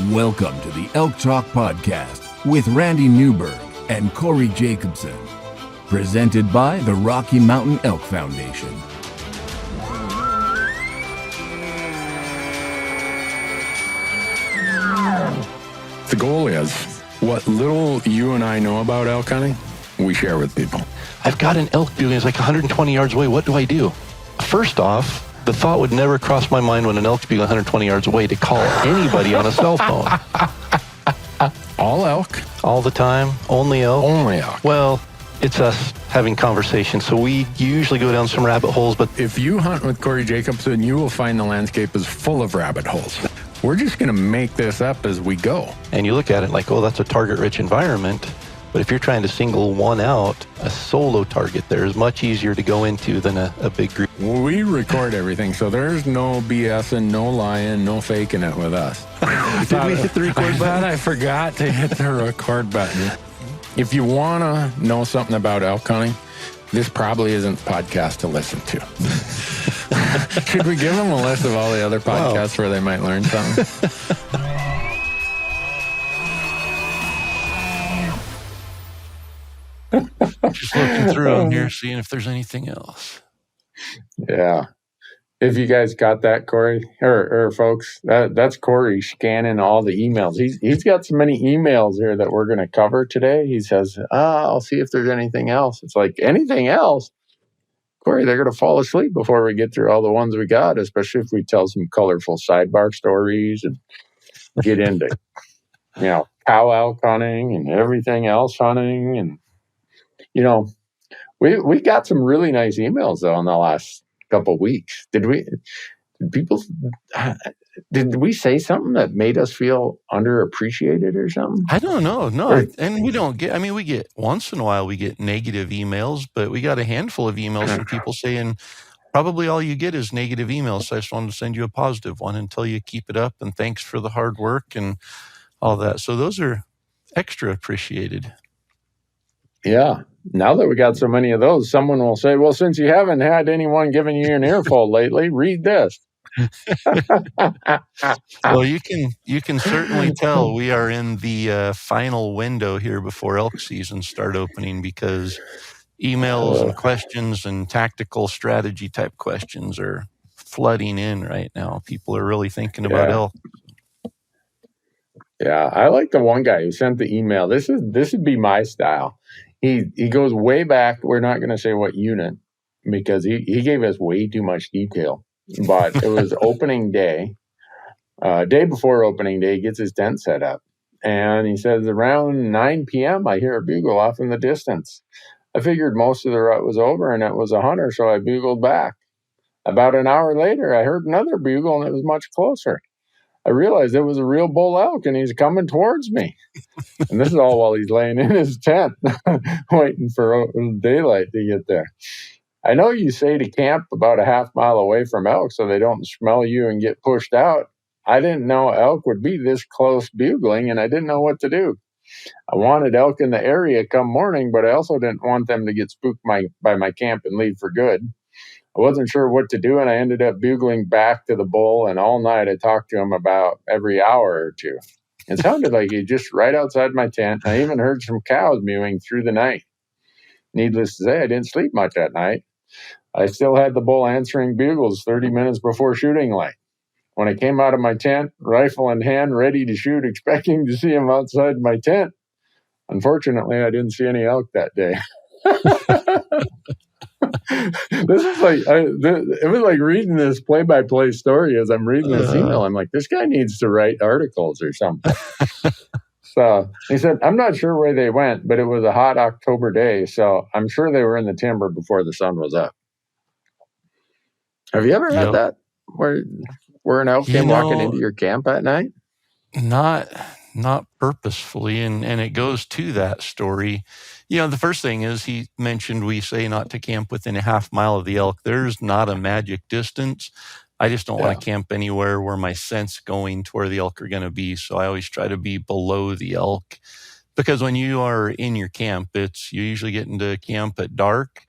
Welcome to the Elk Talk Podcast with Randy Newberg and Corey Jacobson. Presented by the Rocky Mountain Elk Foundation. The goal is, what little you and I know about elk hunting, we share with people. I've got an elk bugling. It's like 120 yards away. What do I do? First off, the thought would never cross my mind when an elk's bugling 120 yards away to call anybody on a cell phone. All elk? All the time? Only elk? Only elk. Well, it's us having conversations, so we usually go down some rabbit holes, but if you hunt with Corey Jacobson, you will find the landscape is full of rabbit holes. We're just going to make this up as we go. And you look at it like, oh, that's a target-rich environment. But if you're trying to single one out, a solo target there is much easier to go into than a big group. We record everything, so there's no BS and no lying, no faking it with us. Did we hit the record button? I forgot to hit the record button. If you want to know something about elk hunting, this probably isn't the podcast to listen to. Should we give them a list of all the other podcasts where they might learn something? Just looking through them here, seeing if there's anything else. Yeah. If you guys got that, Corey, or folks, that's Corey scanning all the emails. He's got so many emails here that we're going to cover today. He says, I'll see if there's anything else. It's like, anything else? Corey, they're going to fall asleep before we get through all the ones we got, especially if we tell some colorful sidebar stories and get into, cow elk hunting and everything else hunting. And, we got some really nice emails, though, in the last couple of weeks. Did we say something that made us feel underappreciated or something? I don't know. No, and we get once in a while we get negative emails, but we got a handful of emails from people saying probably all you get is negative emails. So I just wanted to send you a positive one and tell you keep it up and thanks for the hard work and all that. So those are extra appreciated. Yeah. Now that we got so many of those, someone will say, well, since you haven't had anyone giving you an earful lately, read this. Well, you can certainly tell we are in the final window here before elk season start opening, because emails and questions and tactical strategy type questions are flooding in right now. People are really thinking about elk. Yeah, I like the one guy who sent the email. This would be my style. He goes way back. We're not going to say what unit because he gave us way too much detail. But it was opening day. Day before opening day, he gets his tent set up. And he says, around 9 p.m., I hear a bugle off in the distance. I figured most of the rut was over and it was a hunter, so I bugled back. About an hour later, I heard another bugle and it was much closer. I realized it was a real bull elk and he's coming towards me. And this is all while he's laying in his tent, waiting for daylight to get there. I know you say to camp about a half mile away from elk so they don't smell you and get pushed out. I didn't know elk would be this close bugling, and I didn't know what to do. I wanted elk in the area come morning, but I also didn't want them to get spooked by my camp and leave for good. I wasn't sure what to do, and I ended up bugling back to the bull, and all night I talked to him about every hour or two. It sounded like he just right outside my tent. I even heard some cows mewing through the night. Needless to say, I didn't sleep much that night. I still had the bull answering bugles 30 minutes before shooting light. When I came out of my tent, rifle in hand, ready to shoot, expecting to see him outside my tent, unfortunately, I didn't see any elk that day. This is like, it was like reading this play-by-play story as I'm reading this email. I'm like, this guy needs to write articles or something. So he said, I'm not sure where they went, but it was a hot October day, so I'm sure they were in the timber before the sun was up. Have you ever had that where an elk came walking into your camp at night? Not purposefully, and it goes to that story. The first thing is he mentioned we say not to camp within a half mile of the elk. There's not a magic distance. I just don't want to camp anywhere where my scent's going to where the elk are going to be. So I always try to be below the elk, because when you are in your camp, you usually get into camp at dark.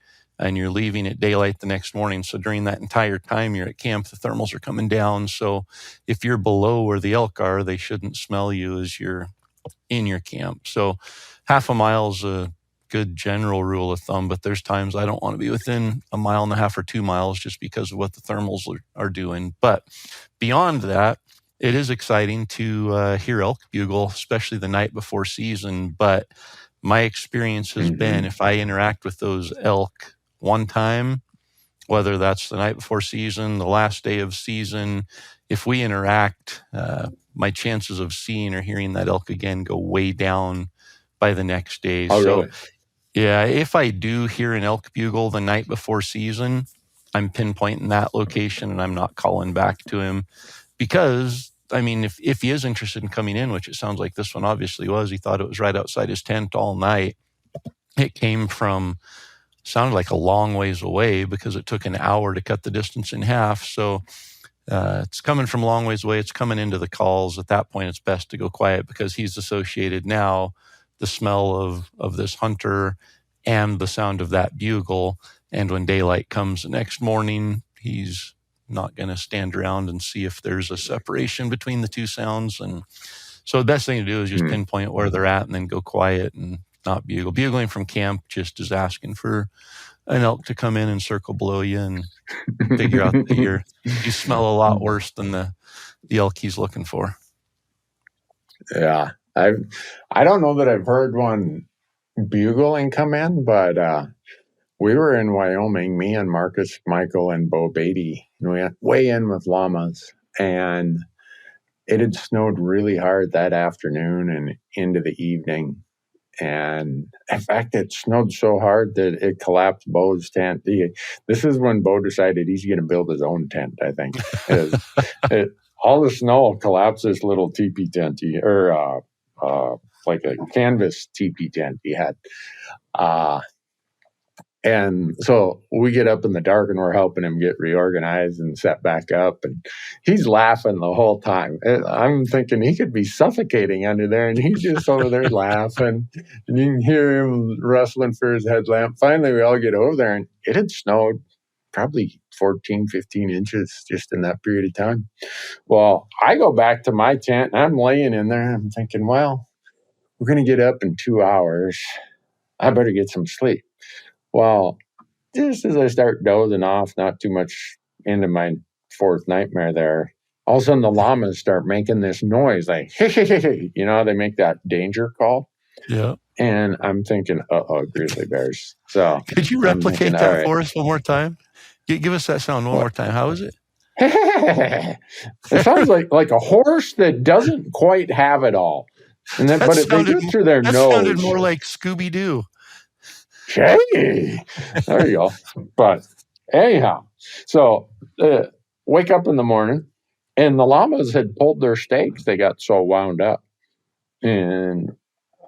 and you're leaving at daylight the next morning. So during that entire time you're at camp, the thermals are coming down. So if you're below where the elk are, they shouldn't smell you as you're in your camp. So half a mile is a good general rule of thumb, but there's times I don't want to be within 1.5 miles or 2 miles just because of what the thermals are doing. But beyond that, it is exciting to hear elk bugle, especially the night before season. But my experience has been, if I interact with those elk one time, whether that's the night before season, the last day of season, if we interact, my chances of seeing or hearing that elk again go way down by the next day. Oh, so, really? yeah, if I do hear an elk bugle the night before season, I'm pinpointing that location and I'm not calling back to him. Because, I mean, if he is interested in coming in, which it sounds like this one obviously was, he thought it was right outside his tent all night. It came from, sounded like a long ways away because it took an hour to cut the distance in half. So it's coming from a long ways away. It's coming into the calls. At that point, it's best to go quiet because he's associated now the smell of this hunter and the sound of that bugle. And when daylight comes the next morning, he's not going to stand around and see if there's a separation between the two sounds. And so the best thing to do is just pinpoint where they're at and then go quiet and not bugle. Bugling from camp just is asking for an elk to come in and circle below you and figure out that you smell a lot worse than the elk he's looking for. Yeah. I don't know that I've heard one bugle and come in, but we were in Wyoming, me and Marcus, Michael, and Bo Beatty, and we went way in with llamas, and it had snowed really hard that afternoon and into the evening. And in fact, it snowed so hard that it collapsed Bo's tent. This is when Bo decided he's going to build his own tent, I think. All the snow collapsed this little teepee tent, like a canvas teepee tent he had. And so we get up in the dark and we're helping him get reorganized and set back up. And he's laughing the whole time. I'm thinking he could be suffocating under there. And he's just over there laughing. And you can hear him wrestling for his headlamp. Finally, we all get over there and it had snowed probably 14, 15 inches just in that period of time. Well, I go back to my tent and I'm laying in there. And I'm thinking, well, we're going to get up in 2 hours. I better get some sleep. Well, just as I start dozing off, not too much into my fourth nightmare there, all of a sudden the llamas start making this noise like, hey, hey, hey, hey. You know, they make that danger call. Yeah. And I'm thinking, grizzly bears. So could you replicate that for us one more time? Give us that sound one more time. How is it? It sounds like a horse that doesn't quite have it all. And then, but they do it through their nose. That sounded more like Scooby-Doo. Hey, there you go. But anyhow, so wake up in the morning, and the llamas had pulled their stakes. They got so wound up. And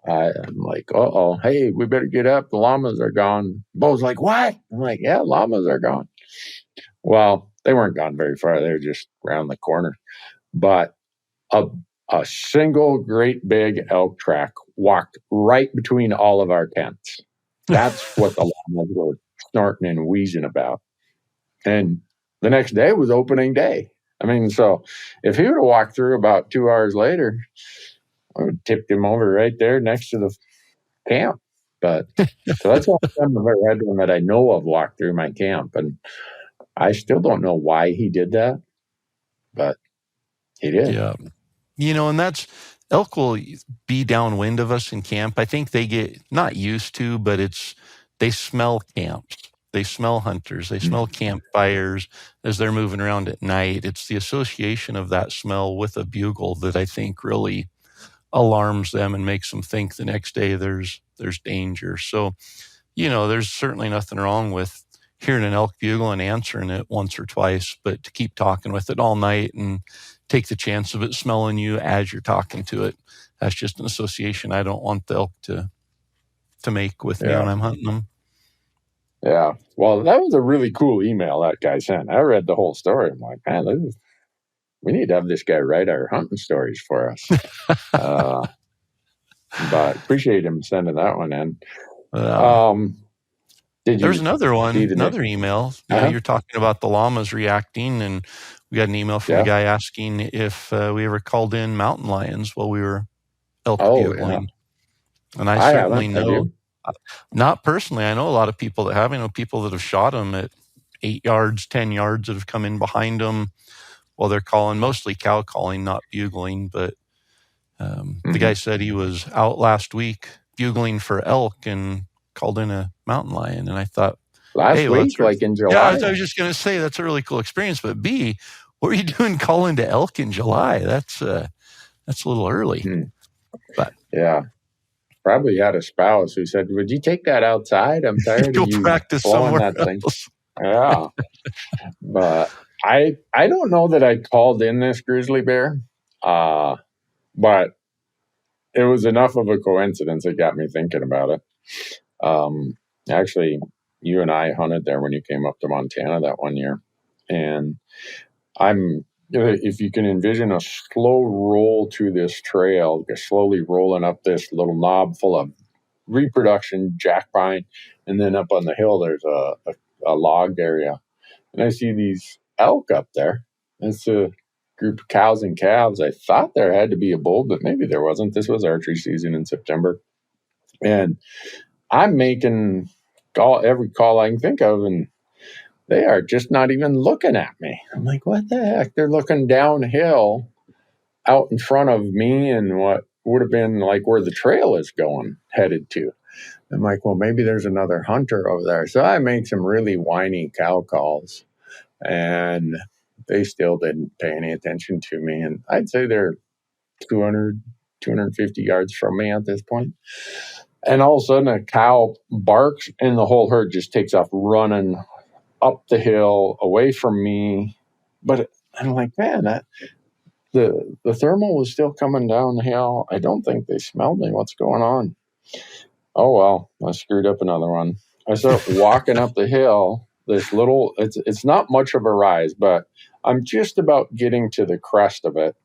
I'm like, hey, we better get up. The llamas are gone. Bo's like, what? I'm like, yeah, llamas are gone. Well, they weren't gone very far. They were just around the corner. But a single great big elk track walked right between all of our tents. That's what the llamas were snorting and wheezing about. And the next day was opening day. I mean, so if he would have walked through about 2 hours later, I would have tipped him over right there next to the camp. But so that's all the time I've ever had one that I know of walked through my camp. And I still don't know why he did that, but he did. Yeah. You know, and that's, elk will be downwind of us in camp. I think they get not used to, but they smell camps. They smell hunters. They smell campfires as they're moving around at night. It's the association of that smell with a bugle that I think really alarms them and makes them think the next day there's danger. So, you know, there's certainly nothing wrong with hearing an elk bugle and answering it once or twice, but to keep talking with it all night and take the chance of it smelling you as you're talking to it, that's just an association I don't want the elk to make with me when I'm hunting them. Yeah. Well, that was a really cool email that guy sent. I read the whole story. I'm like, man, we need to have this guy write our hunting stories for us. But appreciate him sending that one in. There's another one, see the another email. You're talking about the llamas reacting, and we got an email from a guy asking if we ever called in mountain lions while we were elk bugling. And I certainly know, not personally, I know a lot of people that have, people that have shot them at 8 yards, 10 yards that have come in behind them while they're calling, mostly cow calling, not bugling. But the guy said he was out last week bugling for elk and called in a mountain lion. And I thought, last week, like in July? Yeah, I was just going to say that's a really cool experience. But B, what were you doing calling to elk in July? That's a little early. But yeah, probably had a spouse who said, "Would you take that outside? I'm tired of you practice blowing that thing." Yeah, but I don't know that I called in this grizzly bear, but it was enough of a coincidence. It got me thinking about it. Actually, you and I hunted there when you came up to Montana that one year, and if you can envision a slow roll to this trail, slowly rolling up this little knob full of reproduction jack pine, and then up on the hill there's a logged area, and I see these elk up there. It's a group of cows and calves. I thought there had to be a bull, but maybe there wasn't. This was archery season in September, and I'm making every call I can think of, and they are just not even looking at me. I'm like, what the heck? They're looking downhill out in front of me and what would have been like where the trail is headed to. I'm like, well, maybe there's another hunter over there. So I made some really whiny cow calls, and they still didn't pay any attention to me. And I'd say they're 200, 250 yards from me at this point. And all of a sudden a cow barks and the whole herd just takes off running up the hill away from me. But I'm like, man, the thermal was still coming down the hill. I don't think they smelled me. What's going on? Oh, well, I screwed up another one. I start walking up the hill, this little, it's not much of a rise, but I'm just about getting to the crest of it.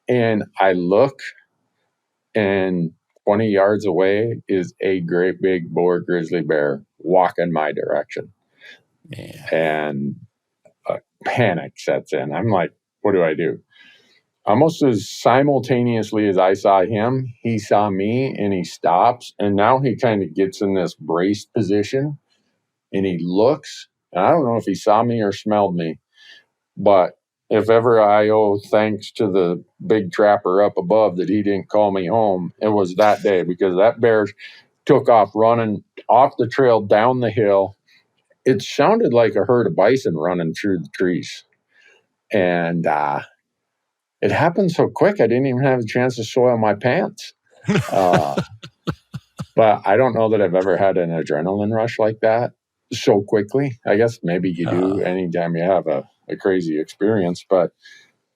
And I look, and 20 yards away is a great big boar grizzly bear walking my direction. Man. And panic sets in. I'm like, what do I do? Almost as simultaneously as I saw him, he saw me and he stops. And now he kind of gets in this braced position and he looks. And I don't know if he saw me or smelled me, but if ever I owe thanks to the big trapper up above that he didn't call me home, it was that day, because that bear took off running off the trail down the hill. It sounded like a herd of bison running through the trees. And it happened so quick, I didn't even have a chance to soil my pants. But I don't know that I've ever had an adrenaline rush like that so quickly. I guess maybe you do anytime you have a crazy experience. But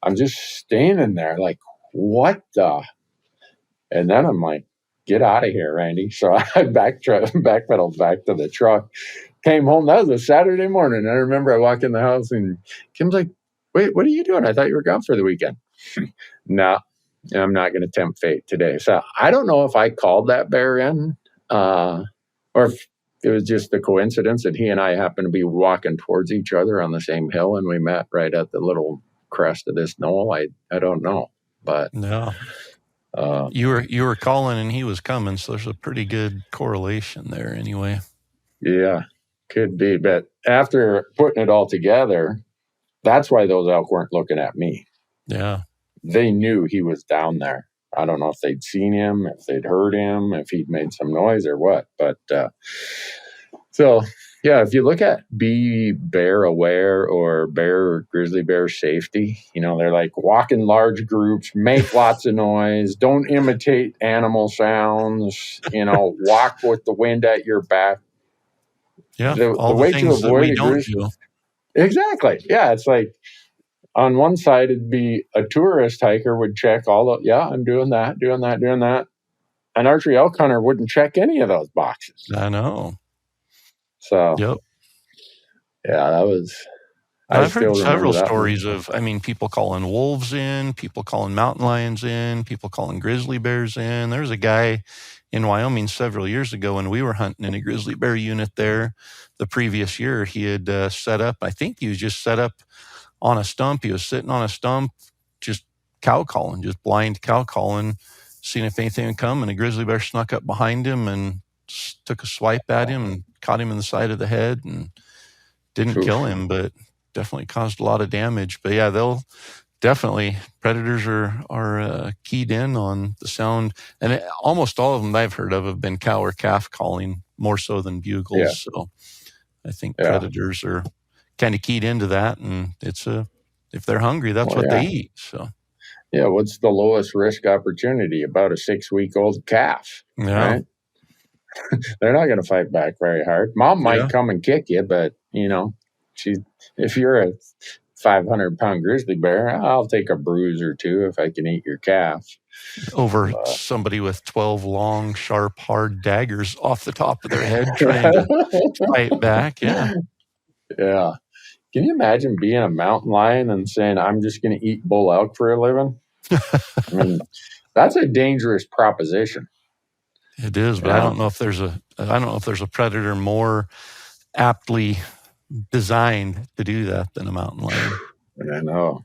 I'm just standing there like, what the? And then I'm like, get out of here, Randy. So I backpedaled back to the truck, came home. That was a Saturday morning. I remember I walked in the house and Kim's like, wait, what are you doing? I thought you were gone for the weekend. No, I'm not going to tempt fate today. So I don't know if I called that bear in or if it was just the coincidence that he and I happened to be walking towards each other on the same hill and we met right at the little crest of this knoll. I don't know. But no. You were calling and he was coming, so there's a pretty good correlation there anyway. Yeah, could be. But after putting it all together, that's why those elk weren't looking at me. Yeah. They knew he was down there. I don't know if they'd seen him, if they'd heard him, if he'd made some noise or what. But so, yeah, if you look at be bear aware or grizzly bear safety, they're like walk in large groups, make lots of noise, don't imitate animal sounds, walk with the wind at your back. Yeah, the way to avoid that we don't do. Exactly. Yeah, it's like on one side it'd be a tourist hiker would check I'm doing that. An archery elk hunter wouldn't check any of those boxes. I know. So, yep. Yeah, that was I've heard still several remember that stories one. of, people calling wolves in, people calling mountain lions in, people calling grizzly bears in. There was a guy in Wyoming several years ago when we were hunting in a grizzly bear unit there. The previous year, he had set up, I think he was just set up on a stump. He was sitting on a stump, just cow calling, just blind cow calling, seeing if anything would come. And a grizzly bear snuck up behind him and took a swipe at him and caught him in the side of the head and didn't kill him, but definitely caused a lot of damage. But yeah, they'll definitely, predators are keyed in on the sound. And almost all of them I've heard of have been cow or calf calling more so than bugles. Yeah. So I think predators are kind of keyed into that. And if they're hungry, that's what they eat. So yeah, what's the lowest risk opportunity? About a 6-week-old calf, right? They're not going to fight back very hard. Mom might come and kick you, but if you're a 500-pound grizzly bear, I'll take a bruise or two if I can eat your calf. Over somebody with 12 long, sharp, hard daggers off the top of their head trying to fight back. Yeah. Yeah. Can you imagine being a mountain lion and saying, I'm just going to eat bull elk for a living? I mean, that's a dangerous proposition. It is, but I don't know if there's a predator more aptly designed to do that than a mountain lion. I know.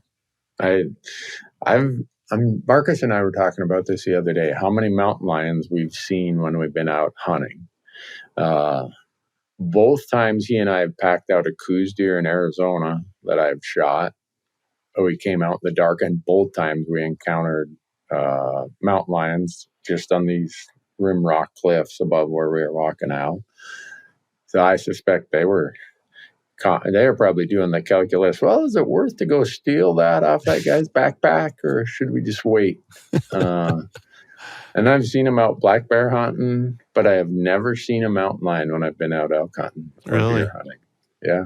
Marcus and I were talking about this the other day, how many mountain lions we've seen when we've been out hunting. Both times he and I have packed out a coos deer in Arizona that I've shot. We came out in the dark, and both times we encountered mountain lions just on these rim rock cliffs above where we were walking out. So I suspect they were probably doing the calculus. Well, is it worth to go steal that off that guy's backpack, or should we just wait? And I've seen him out black bear hunting, but I have never seen a mountain lion when I've been out elk hunting or deer hunting. Yeah.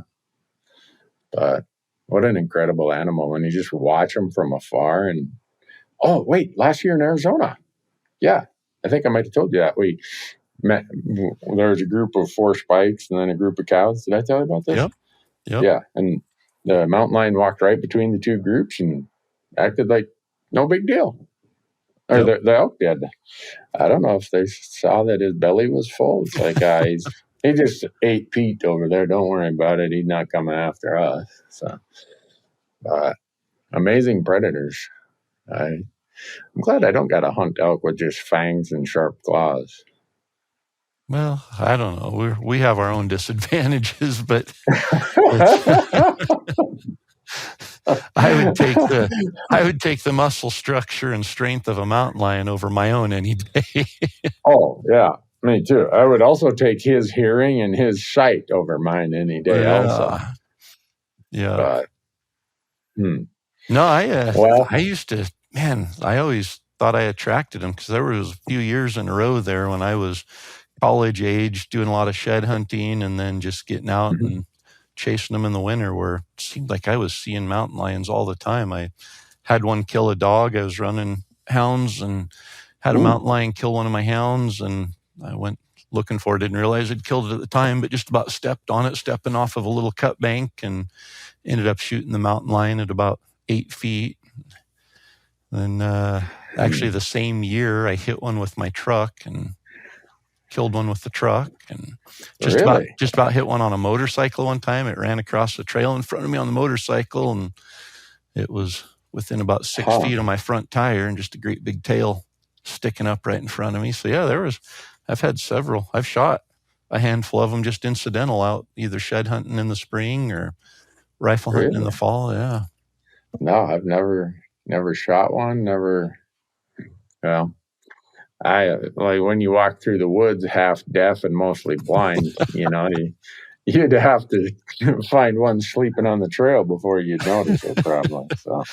But what an incredible animal when you just watch them from afar. And oh, wait, last year in Arizona. Yeah. I think I might have told you that. We met, there was a group of 4 spikes and then a group of cows. Did I tell you about this? Yep. Yeah. And the mountain lion walked right between the 2 groups and acted like no big deal. Or the elk did. I don't know if they saw that his belly was full. It's like, he just ate Pete over there. Don't worry about it. He's not coming after us. So, amazing predators. I'm glad I don't got to hunt elk with just fangs and sharp claws. Well, I don't know. We have our own disadvantages, but I would take the muscle structure and strength of a mountain lion over my own any day. Oh, yeah. Me too. I would also take his hearing and his sight over mine any day also. Yeah. But, No, I used to, I always thought I attracted them because there was a few years in a row there when I was college age doing a lot of shed hunting and then just getting out and chasing them in the winter where it seemed like I was seeing mountain lions all the time. I had one kill a dog. I was running hounds and had a mountain lion kill one of my hounds, and I went looking for it. Didn't realize I'd killed it at the time, but just about stepped on it, stepping off of a little cut bank, and ended up shooting the mountain lion at about 8 feet. And actually the same year I hit one with my truck and killed one with the truck, and just about hit one on a motorcycle one time. It ran across the trail in front of me on the motorcycle, and it was within about 6 feet of my front tire and just a great big tail sticking up right in front of me. So yeah, I've had several. I've shot a handful of them just incidental out, either shed hunting in the spring or rifle hunting in the fall. Yeah. No, I've never shot one. Never. Well, I like when you walk through the woods half deaf and mostly blind, you'd have to find one sleeping on the trail before you'd notice it probably. So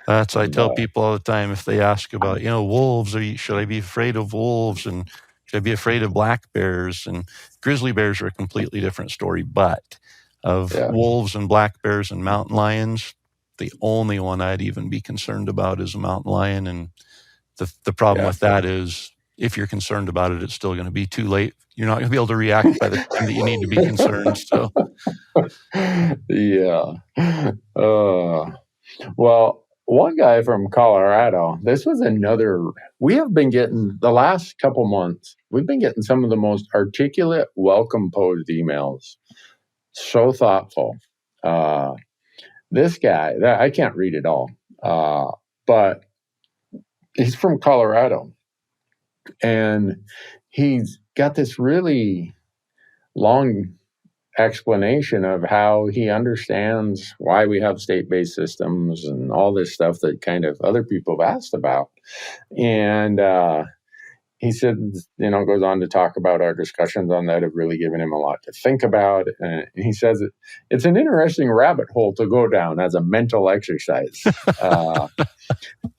that's, I tell people all the time if they ask about, wolves, should I be afraid of wolves and should I be afraid of black bears? And grizzly bears are a completely different story, but of wolves and black bears and mountain lions, the only one I'd even be concerned about is a mountain lion. And the problem with that is if you're concerned about it, it's still going to be too late. You're not going to be able to react by the time that you need to be concerned. So, Yeah. Well, one guy from Colorado, this was another, we have been getting, the last couple months, we've been getting some of the most articulate, well-composed emails. So thoughtful. This guy, I can't read it all, but he's from Colorado. And he's got this really long explanation of how he understands why we have state-based systems and all this stuff that kind of other people have asked about. And he said, goes on to talk about our discussions on that have really given him a lot to think about. And he says it's an interesting rabbit hole to go down as a mental exercise.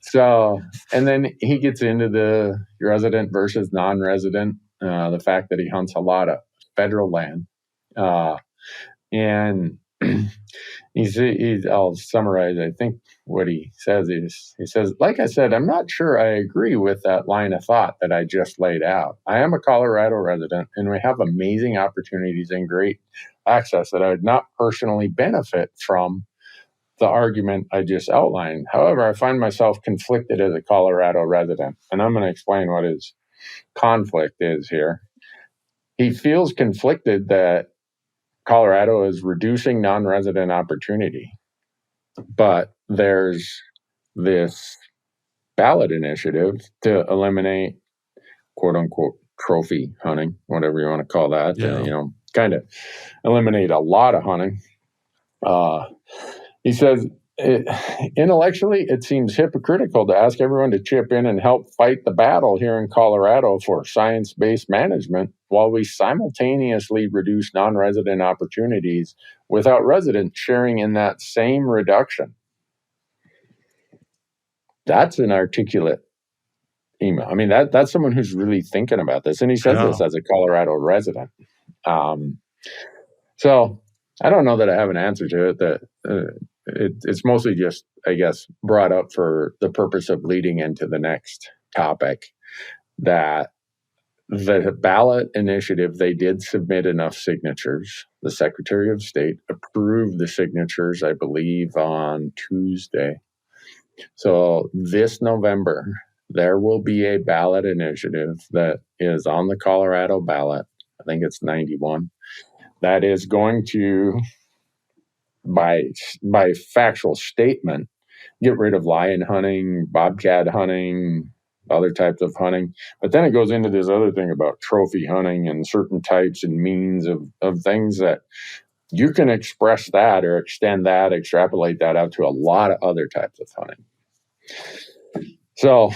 So, and then he gets into the resident versus non-resident, the fact that he hunts a lot of federal land. And I'll summarize, I think what he says is, he says, like I said, I'm not sure I agree with that line of thought that I just laid out. I am a Colorado resident, and we have amazing opportunities and great access that I would not personally benefit from the argument I just outlined. However, I find myself conflicted as a Colorado resident, and I'm going to explain what his conflict is here. He feels conflicted that Colorado is reducing non-resident opportunity, but there's this ballot initiative to eliminate quote-unquote trophy hunting, whatever you want to call that, kind of eliminate a lot of hunting. He says, intellectually, it seems hypocritical to ask everyone to chip in and help fight the battle here in Colorado for science-based management while we simultaneously reduce non-resident opportunities without residents sharing in that same reduction. That's an articulate email. I mean, that's someone who's really thinking about this. And he says this as a Colorado resident. So I don't know that I have an answer to it. It's mostly just, I guess, brought up for the purpose of leading into the next topic, that the ballot initiative, they did submit enough signatures. The Secretary of State approved the signatures, I believe, on Tuesday. So this November, there will be a ballot initiative that is on the Colorado ballot. I think it's 91. That is going to, by factual statement, get rid of lion hunting, bobcat hunting, other types of hunting. But then it goes into this other thing about trophy hunting and certain types and means of things that you can express that or extend that, extrapolate that out to a lot of other types of hunting. So,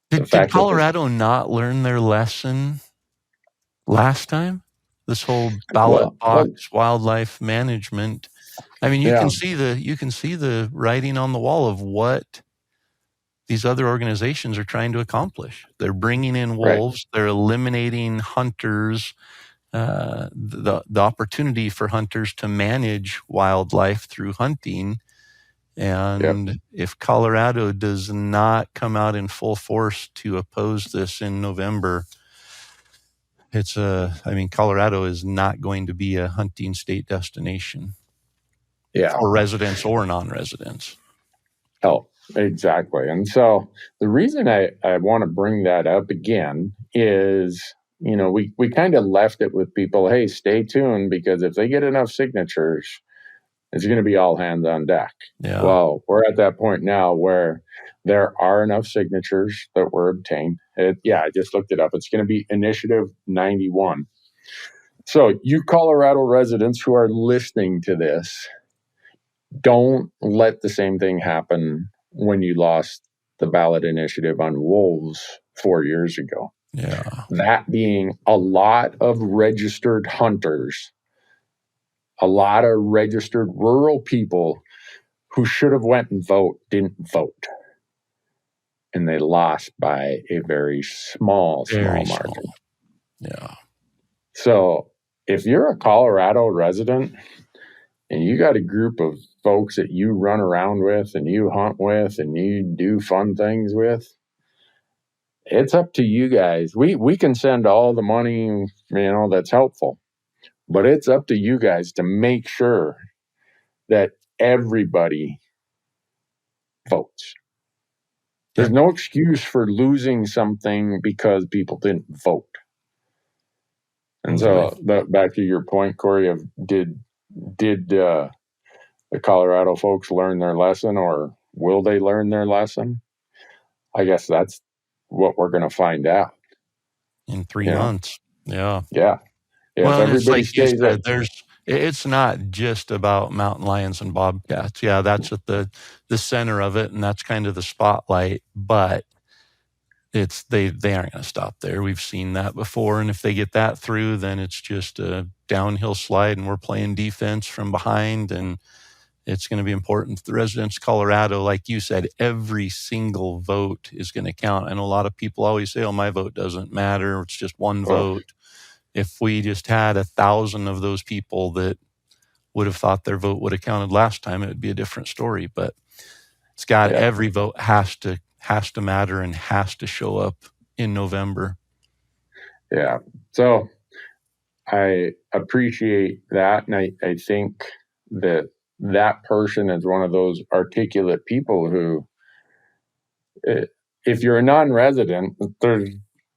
did Colorado not learn their lesson last time? This whole ballot box wildlife management. I mean, you can see the writing on the wall of what these other organizations are trying to accomplish. They're bringing in wolves. Right. They're eliminating hunters. The opportunity for hunters to manage wildlife through hunting. And if Colorado does not come out in full force to oppose this in November, Colorado is not going to be a hunting state destination for residents or non-residents. Oh, exactly. And so the reason I want to bring that up again is, we kind of left it with people, hey, stay tuned, because if they get enough signatures, it's going to be all hands on deck. Yeah. Well, we're at that point now where there are enough signatures that were obtained. I just looked it up. It's going to be Initiative 91. So you Colorado residents who are listening to this, don't let the same thing happen when you lost the ballot initiative on wolves 4 years ago. Yeah. That being a lot of registered hunters, a lot of registered rural people who should have went and didn't vote. And they lost by a very small margin. Yeah. So if you're a Colorado resident and you got a group of folks that you run around with and you hunt with and you do fun things with, it's up to you guys. We can send all the money, that's helpful, but it's up to you guys to make sure that everybody votes. There's no excuse for losing something because people didn't vote. And so, back to your point, Corey, of did the Colorado folks learn their lesson, or will they learn their lesson? I guess that's what we're going to find out in 3 months. Yeah. Yeah. Well, if it's everybody like you stays said, at, it's not just about mountain lions and bobcats. Yeah, that's at the center of it, and that's kind of the spotlight. But it's they aren't going to stop there. We've seen that before, and if they get that through, then it's just a downhill slide, and we're playing defense from behind. And it's going to be important. The residents of Colorado, like you said, every single vote is going to count. And a lot of people always say, "Oh, my vote doesn't matter. It's just one vote." If we just had 1,000 of those people that would have thought their vote would have counted last time, it would be a different story. But it's got every vote has to matter and has to show up in November. Yeah. So I appreciate that. And I think that person is one of those articulate people who, if you're a non-resident,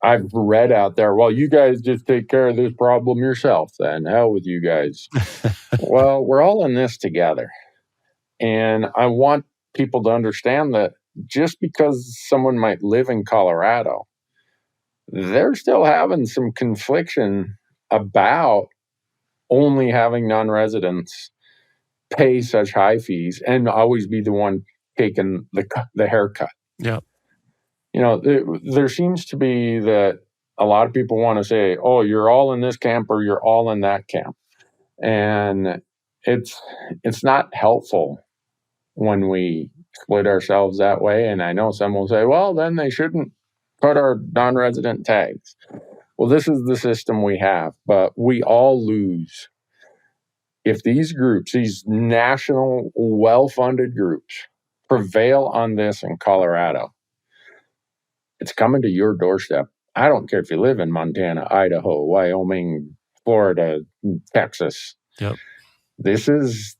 I've read out there, well, you guys just take care of this problem yourself then. Hell with you guys. Well, we're all in this together. And I want people to understand that just because someone might live in Colorado, they're still having some confliction about only having non-residents pay such high fees and always be the one taking the haircut. Yeah. There seems to be that a lot of people want to say, oh, you're all in this camp or you're all in that camp. And it's not helpful when we split ourselves that way. And I know some will say, well, then they shouldn't put our non-resident tags. Well, this is the system we have, but we all lose. If these groups, these national, well-funded groups, prevail on this in Colorado, it's coming to your doorstep. I don't care if you live in Montana, Idaho, Wyoming, Florida, Texas. Yep. This is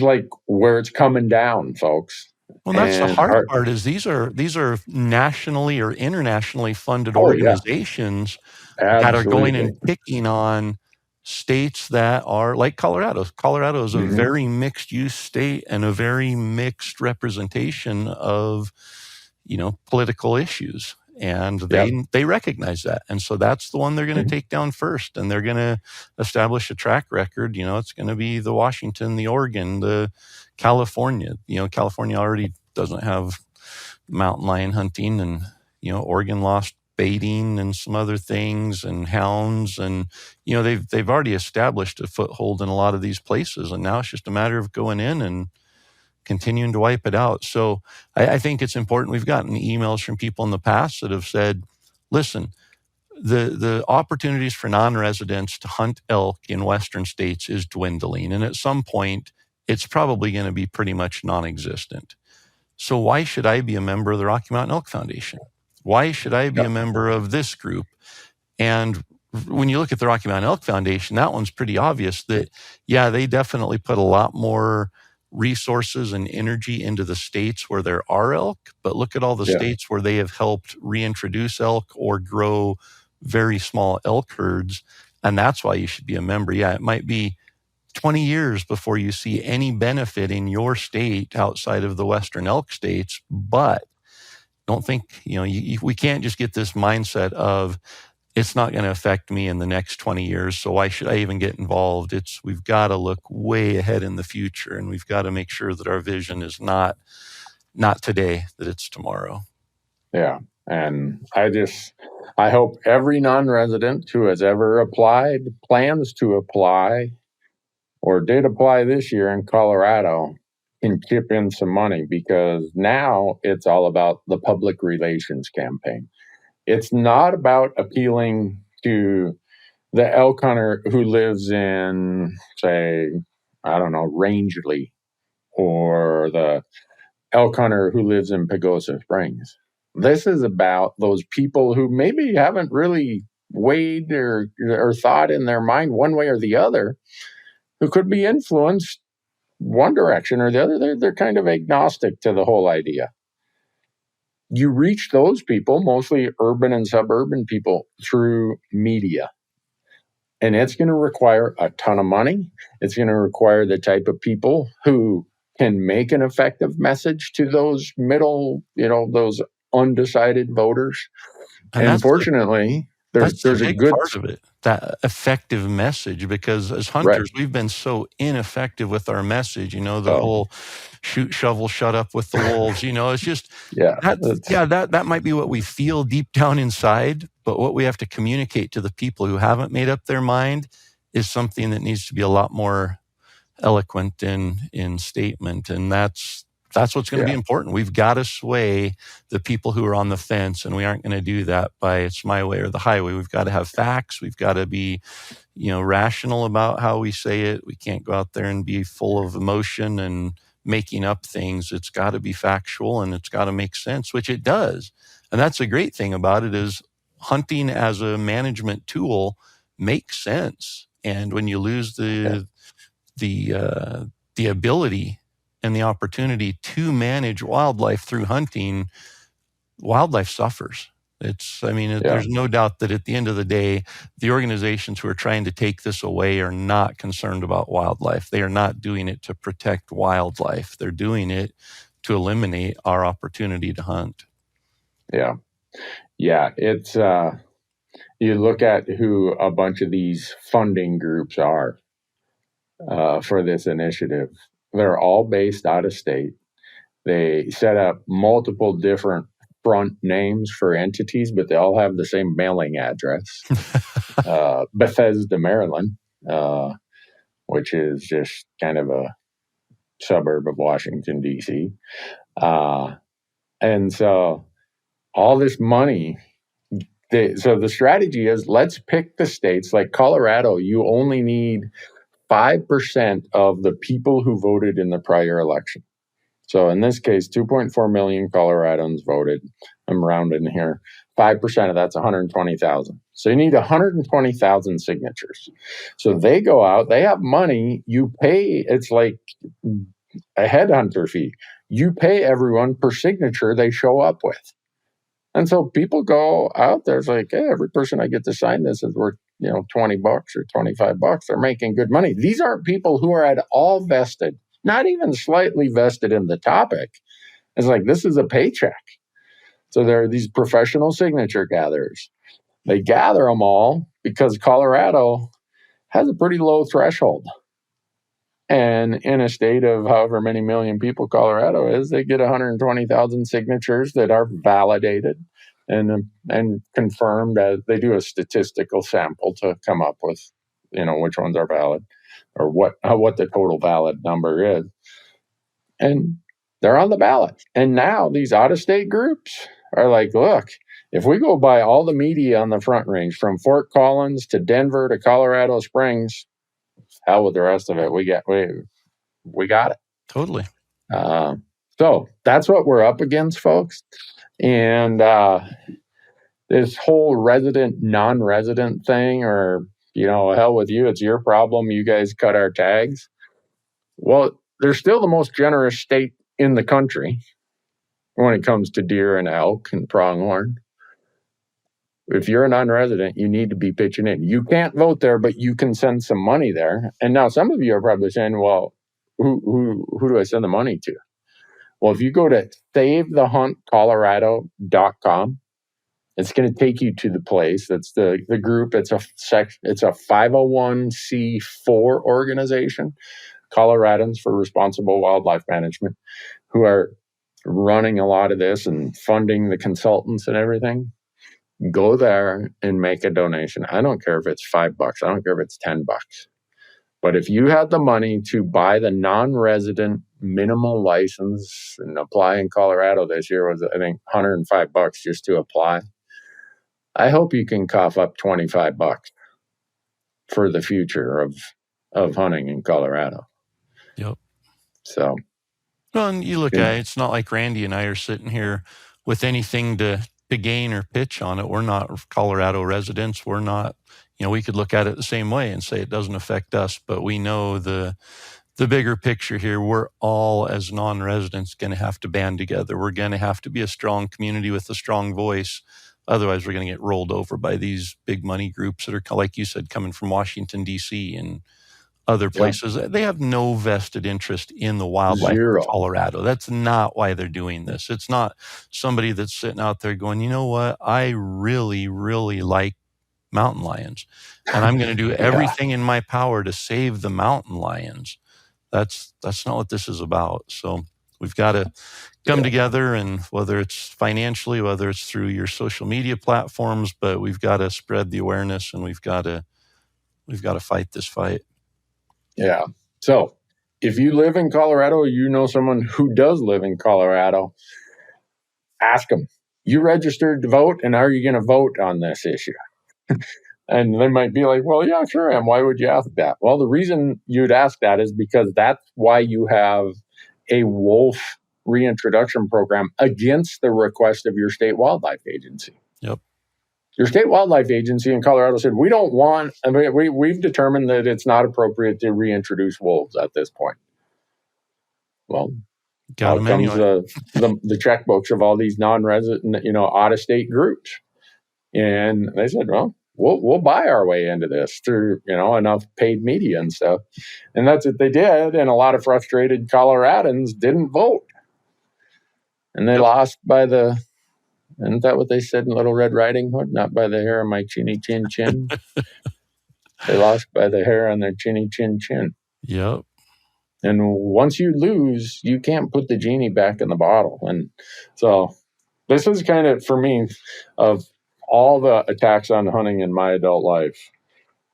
like where it's coming down, folks. Well, that's the hard part is these are nationally or internationally funded organizations that are going and picking on states that are like Colorado. Colorado is a very mixed use state and a very mixed representation of, political issues. And they recognize that. And so that's the one they're going to take down first. And they're going to establish a track record. It's going to be the Washington, the Oregon, the California. California already doesn't have mountain lion hunting, and, Oregon lost baiting and some other things and hounds. And, they've already established a foothold in a lot of these places. And now it's just a matter of going in and continuing to wipe it out. So I think it's important. We've gotten emails from people in the past that have said, listen, the opportunities for non-residents to hunt elk in Western states is dwindling. And at some point, it's probably going to be pretty much non-existent. So why should I be a member of the Rocky Mountain Elk Foundation? Why should I be a member of this group? And when you look at the Rocky Mountain Elk Foundation, that one's pretty obvious that, they definitely put a lot more resources and energy into the states where there are elk, but look at all the states where they have helped reintroduce elk or grow very small elk herds. And that's why you should be a member. Yeah, it might be 20 years before you see any benefit in your state outside of the Western elk states, but don't think, we can't just get this mindset of it's not going to affect me in the next 20 years, so why should I even get involved? We've got to look way ahead in the future, and we've got to make sure that our vision is not today, that it's tomorrow. Yeah, and I hope every non-resident who has ever applied, plans to apply, or did apply this year in Colorado can chip in some money, because now it's all about the public relations campaign. It's not about appealing to the elk hunter who lives in, say, Rangeley, or the elk hunter who lives in Pagosa Springs. This is about those people who maybe haven't really weighed or thought in their mind one way or the other, who could be influenced one direction or the other. They're kind of agnostic to the whole idea. You reach those people, mostly urban and suburban people, through media. And it's going to require a ton of money. It's going to require the type of people who can make an effective message to those middle, those undecided voters. And unfortunately, there's a good part of it, that effective message, because as hunters, we've been so ineffective with our message, the whole shoot, shovel, shut up with the wolves, it's just, that might be what we feel deep down inside, but what we have to communicate to the people who haven't made up their mind is something that needs to be a lot more eloquent in statement. And that's what's going to be important. We've got to sway the people who are on the fence, and we aren't going to do that by it's my way or the highway. We've got to have facts. We've got to be, rational about how we say it. We can't go out there and be full of emotion and making up things. It's got to be factual, and it's got to make sense, which it does. And that's a great thing about it, is hunting as a management tool makes sense. And when you lose the ability and the opportunity to manage wildlife through hunting, wildlife suffers. There's no doubt that at the end of the day, the organizations who are trying to take this away are not concerned about wildlife. They are not doing it to protect wildlife. They're doing it to eliminate our opportunity to hunt. Yeah. It's, you look at who a bunch of these funding groups are for this initiative. They're all based out of state. They set up multiple different front names for entities, but they all have the same mailing address. Bethesda, Maryland, which is just kind of a suburb of Washington, D.C. And so all this money, so the strategy is, let's pick the states. Like Colorado, you only need 5% of the people who voted in the prior election. So in this case, 2.4 million Coloradans voted. I'm rounding here. 5% of that's 120,000. So you need 120,000 signatures. So they go out, they have money, you pay, it's like a headhunter fee. You pay everyone per signature they show up with. And so people go out there, it's like, hey, every person I get to sign this is worth, $20 or $25. They're making good money. These aren't people who are at all vested, not even slightly vested in the topic. It's like, this is a paycheck. So there are these professional signature gatherers. They gather them all because Colorado has a pretty low threshold. And in a state of however many million people Colorado is, they get 120,000 signatures that are validated and confirmed as they do a statistical sample to come up with, which ones are valid or what the total valid number is. And they're on the ballot. And now these out-of-state groups are like, look, if we go by all the media on the Front Range, from Fort Collins to Denver to Colorado Springs, hell with the rest of it. We got it. Totally. So that's what we're up against, folks. And this whole resident, non-resident thing, or, hell with you, it's your problem. You guys cut our tags. Well, they're still the most generous state in the country when it comes to deer and elk and pronghorn. If you're a non-resident, you need to be pitching in. You can't vote there, but you can send some money there. And now some of you are probably saying, well, who do I send the money to? Well, if you go to savethehuntcolorado.com, it's going to take you to the place. That's the group. It's a 501c4 organization, Coloradans for Responsible Wildlife Management, who are running a lot of this and funding the consultants and everything. Go there and make a donation. I don't care if it's $5. I don't care if it's $10. But if you had the money to buy the non-resident minimal license and apply in Colorado this year, was, I think, $105 just to apply. I hope you can cough up $25 for the future of hunting in Colorado. Yep. So, well, and you look at it, it's not like Randy and I are sitting here with anything to gain or pitch on it. We're not Colorado residents. We're not, we could look at it the same way and say it doesn't affect us, but we know the bigger picture here. We're all, as non-residents, going to have to band together. We're going to have to be a strong community with a strong voice. Otherwise, we're going to get rolled over by these big money groups that are, like you said, coming from Washington, D.C. and other places. They have no vested interest in the wildlife of Colorado. That's not why they're doing this. It's not somebody that's sitting out there going, you know what, I really, really like mountain lions, and I'm going to do everything in my power to save the mountain lions. That's not what this is about. So we've got to come together, and whether it's financially, whether it's through your social media platforms, but we've got to spread the awareness, and we've got to fight this fight. Yeah. So if you live in Colorado, or you know someone who does live in Colorado, ask them, you registered to vote, and are you going to vote on this issue? And they might be like, well, yeah, sure I am. Why would you ask that? Well, the reason you'd ask that is because that's why you have a wolf reintroduction program against the request of your state wildlife agency. Yep. Your state wildlife agency in Colorado said, we don't want, we've determined that it's not appropriate to reintroduce wolves at this point. Well, got them anyway. the checkbooks of all these non-resident, out-of-state groups. And they said, well, we'll buy our way into this through, enough paid media and stuff. And that's what they did. And a lot of frustrated Coloradans didn't vote. And they lost by isn't that what they said in Little Red Riding Hood? Not by the hair on my chinny chin chin. They lost by the hair on their chinny chin chin. Yep. And once you lose, you can't put the genie back in the bottle. And so this is kind of, for me, of all the attacks on hunting in my adult life,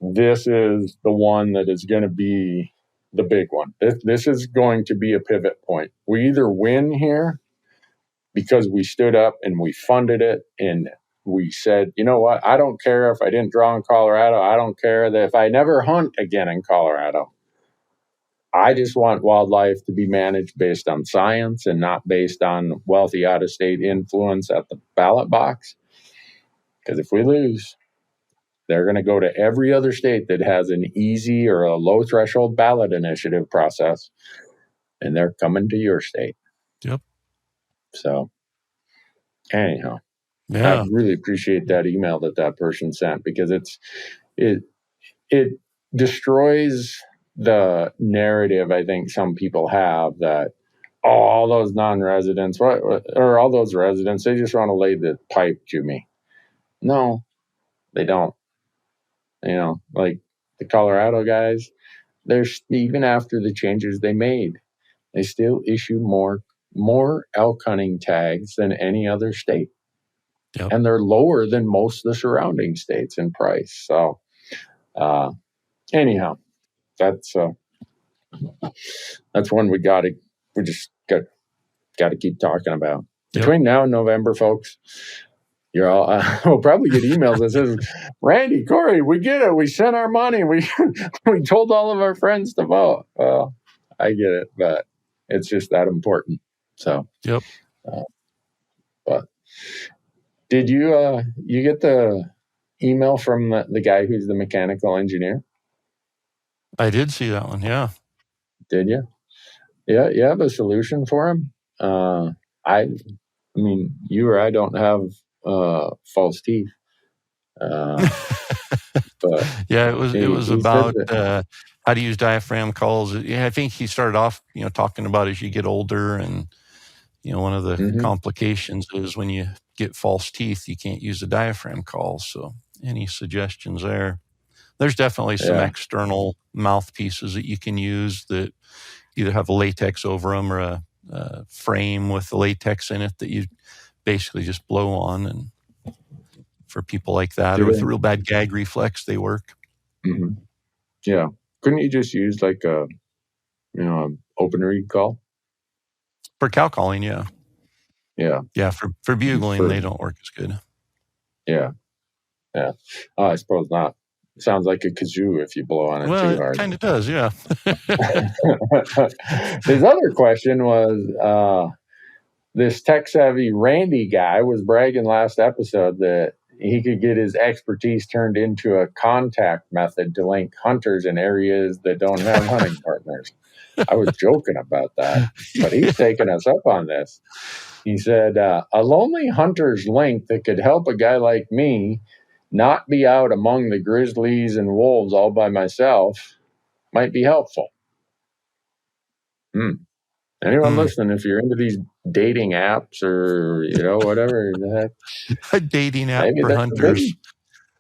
this is the one that is going to be the big one. This is going to be a pivot point. We either win here because we stood up and we funded it and we said, you know what, I don't care if I didn't draw in Colorado. I don't care that if I never hunt again in Colorado. I just want wildlife to be managed based on science and not based on wealthy out-of-state influence at the ballot box. Because if we lose, they're going to go to every other state that has an easy or a low threshold ballot initiative process, and they're coming to your state. Yep. So, anyhow, yeah. I really appreciate that email that person sent, because it destroys the narrative I think some people have that, all those non-residents or all those residents, they just want to lay the pipe to me. No, they don't. Like the Colorado guys, they're even after the changes they made, they still issue more elk hunting tags than any other state. Yep. And they're lower than most of the surrounding states in price. So, anyhow, that's one we just got to keep talking about. Yep. Between now and November, folks, you're all, we'll probably get emails that says, Randy, Corey, we get it. We sent our money. We told all of our friends to vote. Well, I get it, but it's just that important. So, yep. But did you get the email from the guy who's the mechanical engineer? I did see that one. Yeah. Did you? Yeah. You have a solution for him? I mean, you or I don't have false teeth. But yeah, it was about how to use diaphragm calls. Yeah, I think he started off, talking about as you get older, and one of the complications is when you get false teeth, you can't use the diaphragm calls. So, any suggestions there? There's definitely some external mouthpieces that you can use that either have a latex over them or a frame with the latex in it that you basically just blow on, and for people like that or with a real bad gag reflex, they work. Mm-hmm. Yeah. Couldn't you just use like a open reed call for cow calling? Yeah. For bugling, they don't work as good. Yeah. I suppose not. Sounds like a kazoo if you blow on it too hard. It kind of does. Yeah. His other question was, this tech-savvy Randy guy was bragging last episode that he could get his expertise turned into a contact method to link hunters in areas that don't have hunting partners. I was joking about that, but he's taking us up on this. He said, a lonely hunter's link that could help a guy like me not be out among the grizzlies and wolves all by myself might be helpful. Anyone listening, if you're into these dating apps or, whatever the heck. A dating app for hunters.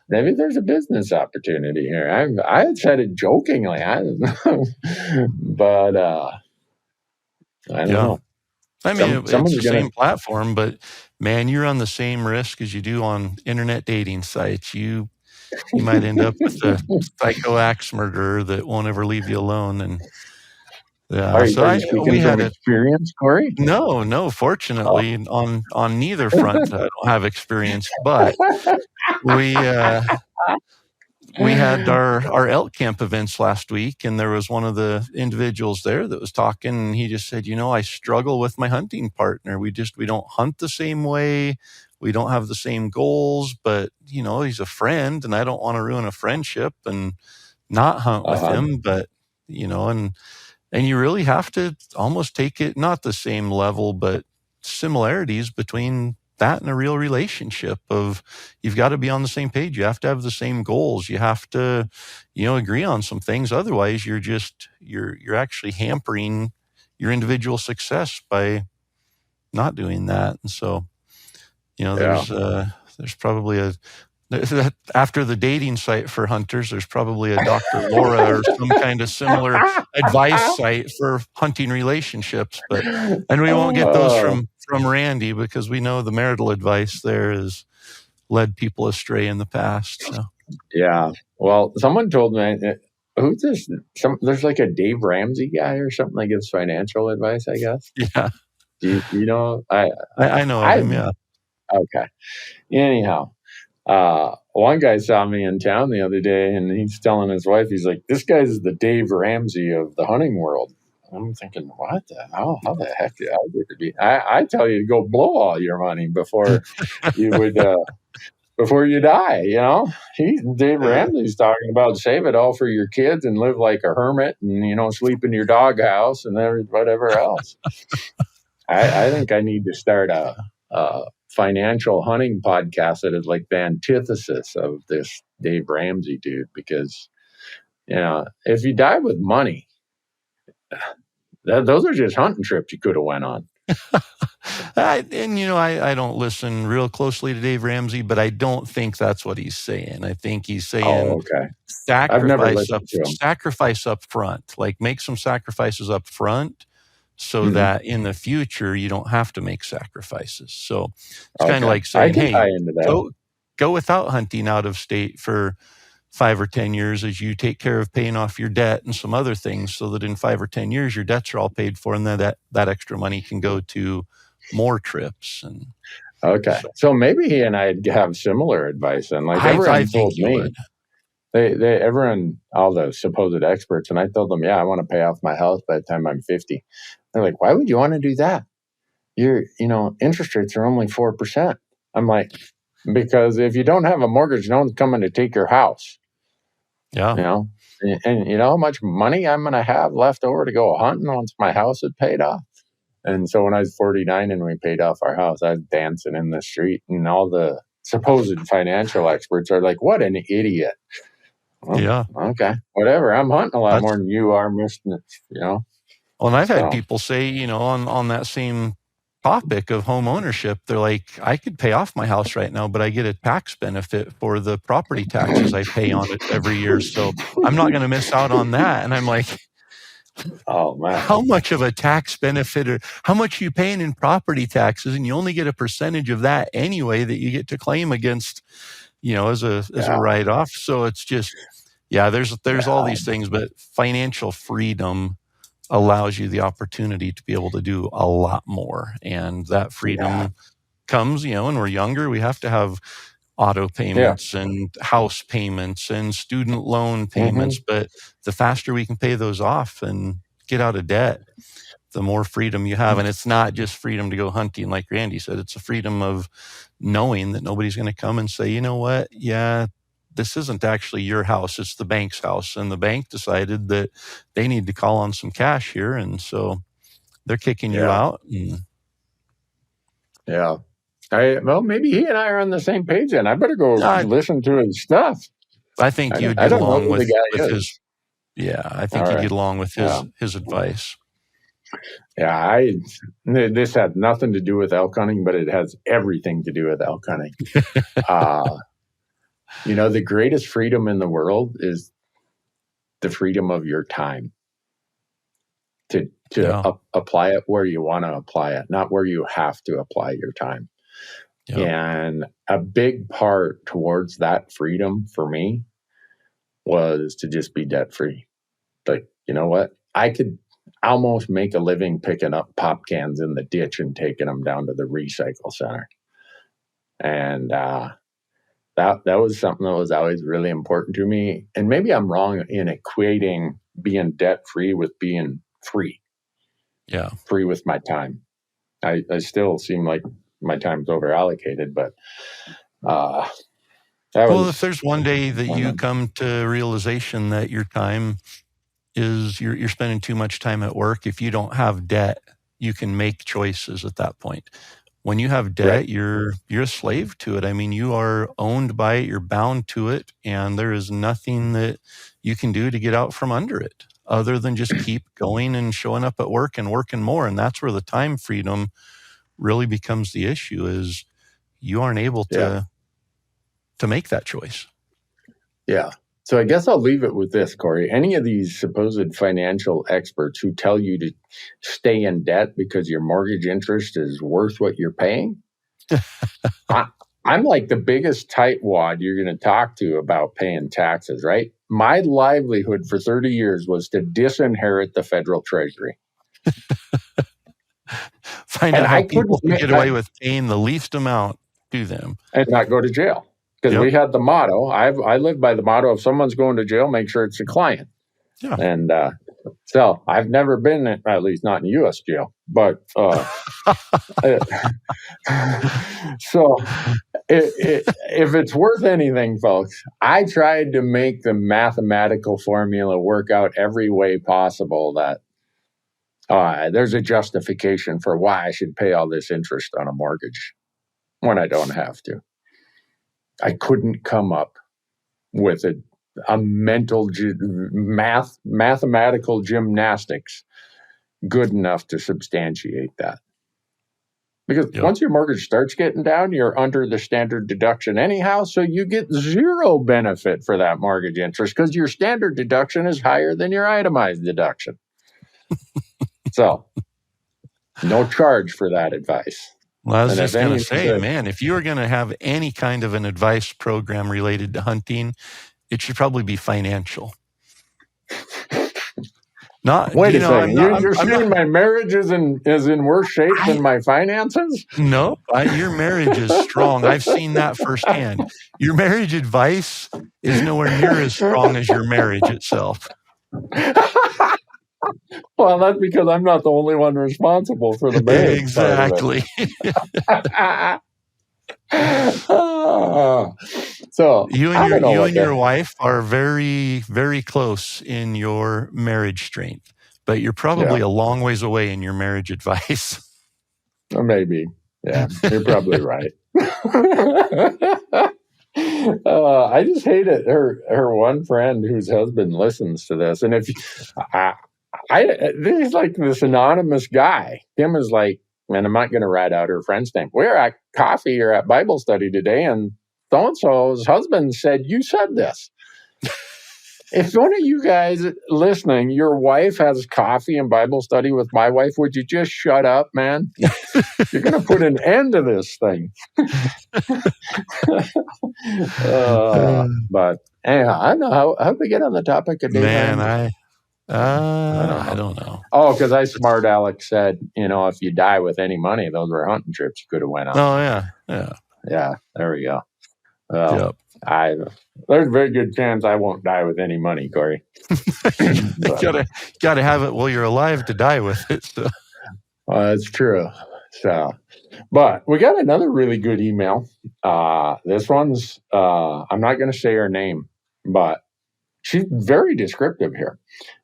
Maybe there's a business opportunity here. I had said it jokingly, but I don't know. I mean, it's the same platform, but man, you're on the same risk as you do on internet dating sites. You might end up with a psycho axe murderer that won't ever leave you alone. And are you speaking from experience, Corey? No. Fortunately, on neither front, I don't have experience. But we had our elk camp events last week, and there was one of the individuals there that was talking, and he just said, I struggle with my hunting partner. We don't hunt the same way. We don't have the same goals, but, he's a friend, and I don't want to ruin a friendship and not hunt with him. But, and you really have to almost take it, not the same level, but similarities between that and a real relationship of you've got to be on the same page. You have to have the same goals. You have to, agree on some things. Otherwise, you're actually hampering your individual success by not doing that. And so, there's probably after the dating site for hunters, there's probably a Dr. Laura or some kind of similar advice site for hunting relationships. And we won't get those from Randy because we know the marital advice there has led people astray in the past. So. Yeah. Well, someone told me, who's this? There's like a Dave Ramsey guy or something that gives financial advice, I guess. Yeah. Do you know? I know him, yeah. Okay. Anyhow. One guy saw me in town the other day and he's telling his wife, he's like, this guy's the Dave Ramsey of the hunting world. I'm thinking, what the hell? How the heck did I be? I tell you to go blow all your money before you would, before you die, Dave Ramsey's talking about save it all for your kids and live like a hermit and, sleep in your doghouse and whatever else. I think I need to start a financial hunting podcast that is like the antithesis of this Dave Ramsey dude, because if you die with money, those are just hunting trips you could have went on. I don't listen real closely to Dave Ramsey, but I don't think that's what he's saying. I think he's saying sacrifice up front, like make some sacrifices up front so that in the future you don't have to make sacrifices. So it's kind of like saying, hey, go without hunting out of state for 5 or 10 years as you take care of paying off your debt and some other things so that in 5 or 10 years your debts are all paid for and then that extra money can go to more trips. And so maybe he and I have similar advice. And like everyone told me, everyone, all the supposed experts, and I told them, I want to pay off my house by the time I'm 50. They're like, why would you want to do that? Your interest rates are only 4%. I'm like, because if you don't have a mortgage, no one's coming to take your house. Yeah. And you know how much money I'm going to have left over to go hunting once my house is paid off? And so when I was 49 and we paid off our house, I was dancing in the street and all the supposed financial experts are like, what an idiot. Well, okay, whatever. I'm hunting a lot more than you are, Well, and I've had people say, on that same topic of home ownership, they're like, I could pay off my house right now, but I get a tax benefit for the property taxes I pay on it every year. So I'm not going to miss out on that. And I'm like, oh man, how much of a tax benefit or how much are you paying in property taxes? And you only get a percentage of that anyway that you get to claim against, as a write-off. So it's just, there's all these things, but financial freedom allows you the opportunity to be able to do a lot more. And that freedom comes, when we're younger, we have to have auto payments and house payments and student loan payments. But the faster we can pay those off and get out of debt, the more freedom you have. And it's not just freedom to go hunting, like Randy said. It's a freedom of knowing that nobody's going to come and say, you know what? Yeah, this isn't actually your house. It's the bank's house. And the bank decided that they need to call on some cash here. And so they're kicking you out. Yeah. Well, maybe he and I are on the same page then. I better go listen to his stuff. I think you'd get along with his. Yeah, I think you'd get along with his advice. Yeah, this had nothing to do with elk hunting, but it has everything to do with elk hunting. The greatest freedom in the world is the freedom of your time to apply it where you want to apply it, not where you have to apply your time. Yep. And a big part towards that freedom for me was to just be debt free. Like, you know what? I could almost make a living picking up pop cans in the ditch and taking them down to the recycle center. And that was something that was always really important to me. And maybe I'm wrong in equating being debt free with being free. Yeah. Free with my time. I still seem like my time's over allocated, but if there's one day that you come to realization that your time is you're spending too much time at work, if you don't have debt, you can make choices at that point. When you have debt, you're a slave to it. I mean, you are owned by it, you're bound to it, and there is nothing that you can do to get out from under it other than just keep going and showing up at work and working more. And that's where the time freedom really becomes the issue, is you aren't able to make that choice. Yeah. So I guess I'll leave it with this, Corey. Any of these supposed financial experts who tell you to stay in debt because your mortgage interest is worth what you're paying, I'm like the biggest tightwad you're going to talk to about paying taxes, right? My livelihood for 30 years was to disinherit the federal treasury. Find out how people can get away with paying the least amount to them. And not go to jail. Because we had the motto, I live by the motto, if someone's going to jail, make sure it's a client. Yeah. And so I've never been, at least not in U.S. jail. But so if it's worth anything, folks, I tried to make the mathematical formula work out every way possible that there's a justification for why I should pay all this interest on a mortgage when I don't have to. I couldn't come up with a mental mathematical gymnastics good enough to substantiate that. Because once your mortgage starts getting down, you're under the standard deduction anyhow, so you get zero benefit for that mortgage interest because your standard deduction is higher than your itemized deduction. So, no charge for that advice. Well, I was just going to say, man, if you are going to have any kind of an advice program related to hunting, it should probably be financial. Wait a second. You're saying my marriage is in worse shape than my finances? No, your marriage is strong. I've seen that firsthand. Your marriage advice is nowhere near as strong as your marriage itself. Well, that's because I'm not the only one responsible for the marriage. Exactly. So you and your wife are very, very close in your marriage strength, but you're probably a long ways away in your marriage advice. Or maybe. Yeah, you're probably right. I just hate it. Her one friend whose husband listens to this, and if this is like this anonymous guy. Kim is like, and I'm not going to write out her friend's name. We're at coffee or at Bible study today, and so-and-so's husband said, you said this. If one of you guys listening, your wife has coffee and Bible study with my wife, would you just shut up, man? You're going to put an end to this thing. But anyhow, I don't know how we get on the topic of man, I don't know. Oh, because smart Alex said, if you die with any money, those were hunting trips you could have went on. Oh, yeah. Yeah, there we go. Well, there's a very good chance I won't die with any money, Corey. You gotta have it while you're alive to die with it. So. That's true. So, but we got another really good email. This one's, I'm not going to say her name, but she's very descriptive here.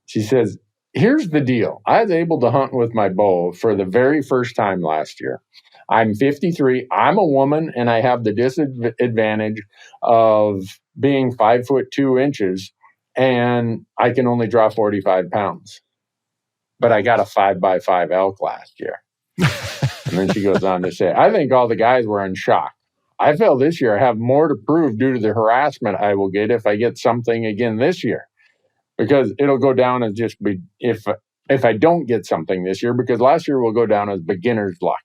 She says, here's the deal. I was able to hunt with my bow for the very first time last year. I'm 53. I'm a woman, and I have the disadvantage of being 5'2", and I can only draw 45 pounds. But I got a 5x5 elk last year. And then she goes on to say, I think all the guys were in shock. I feel this year I have more to prove due to the harassment I will get if I get something again this year. Because it'll go down as just be if I don't get something this year, because last year will go down as beginner's luck.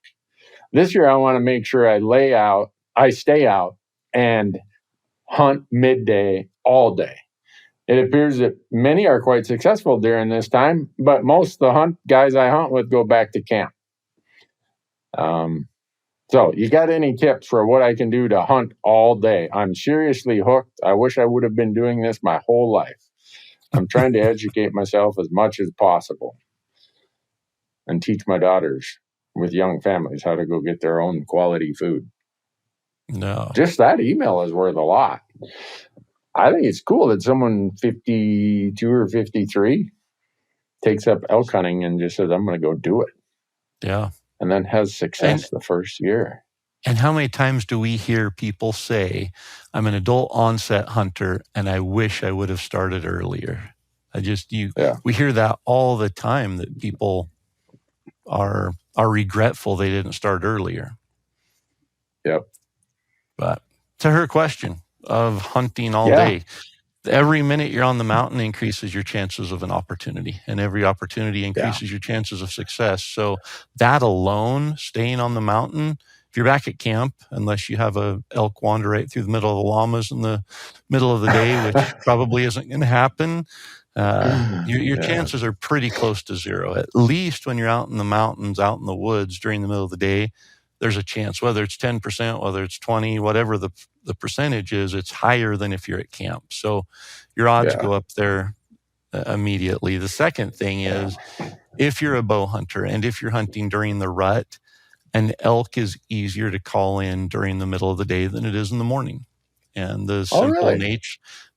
This year I want to make sure I stay out and hunt midday all day. It appears that many are quite successful during this time, but most of the guys I hunt with go back to camp. So you got any tips for what I can do to hunt all day? I'm seriously hooked. I wish I would have been doing this my whole life. I'm trying to educate myself as much as possible and teach my daughters with young families how to go get their own quality food. No. Just that email is worth a lot. I think it's cool that someone 52 or 53 takes up elk hunting and just says, I'm going to go do it. Yeah. And then has success the first year. And how many times do we hear people say, I'm an adult onset hunter and I wish I would have started earlier? We hear that all the time, that people are regretful they didn't start earlier. Yep. But to her question of hunting all day, every minute you're on the mountain increases your chances of an opportunity, and every opportunity increases your chances of success. So that alone, staying on the mountain, if you're back at camp, unless you have a elk wander right through the middle of the llamas in the middle of the day, which probably isn't going to happen, your chances are pretty close to zero. At least when you're out in the mountains, out in the woods during the middle of the day, there's a chance, whether it's 10%, whether it's 20, whatever the percentage is, it's higher than if you're at camp. So your odds go up there immediately. The second thing is, if you're a bow hunter and if you're hunting during the rut, an elk is easier to call in during the middle of the day than it is in the morning. And the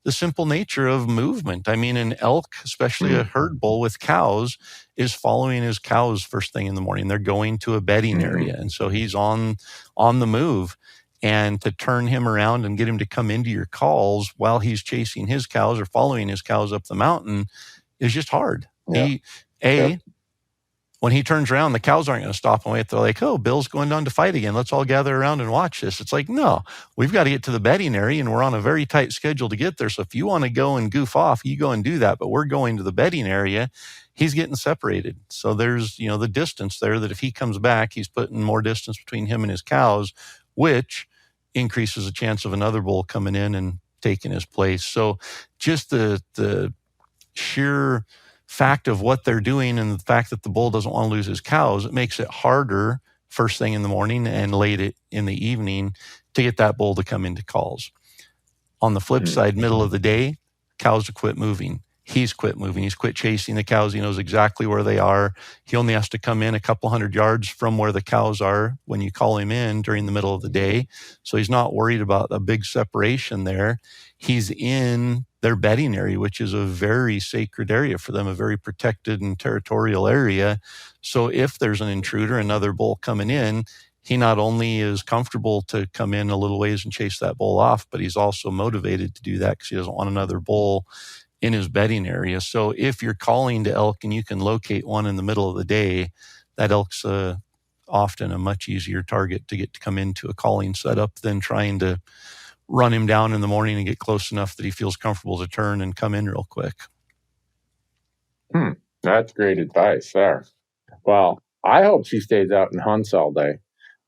simple nature of movement. I mean, an elk, especially a herd bull with cows, is following his cows first thing in the morning. They're going to a bedding area. And so he's on the move. And to turn him around and get him to come into your calls while he's chasing his cows or following his cows up the mountain is just hard. When he turns around, the cows aren't going to stop and wait. They're like, oh, Bill's going down to fight again. Let's all gather around and watch this. It's like, no, we've got to get to the bedding area, and we're on a very tight schedule to get there. So if you want to go and goof off, you go and do that. But we're going to the bedding area. He's getting separated. So there's, the distance there, that if he comes back, he's putting more distance between him and his cows, which increases the chance of another bull coming in and taking his place. So just the sheer fact of what they're doing and the fact that the bull doesn't want to lose his cows, it makes it harder first thing in the morning and late in the evening to get that bull to come into calls. On the flip side, middle of the day, cows will quit moving. He's quit moving. He's quit chasing the cows. He knows exactly where they are. He only has to come in a couple hundred yards from where the cows are when you call him in during the middle of the day. So he's not worried about a big separation there. He's in their bedding area, which is a very sacred area for them, a very protected and territorial area. So if there's an intruder, another bull coming in, he not only is comfortable to come in a little ways and chase that bull off, but he's also motivated to do that because he doesn't want another bull in his bedding area. So if you're calling to elk and you can locate one in the middle of the day, that elk's often a much easier target to get to come into a calling setup than trying to run him down in the morning and get close enough that he feels comfortable to turn and come in real quick. That's great advice there. Well, I hope she stays out and hunts all day.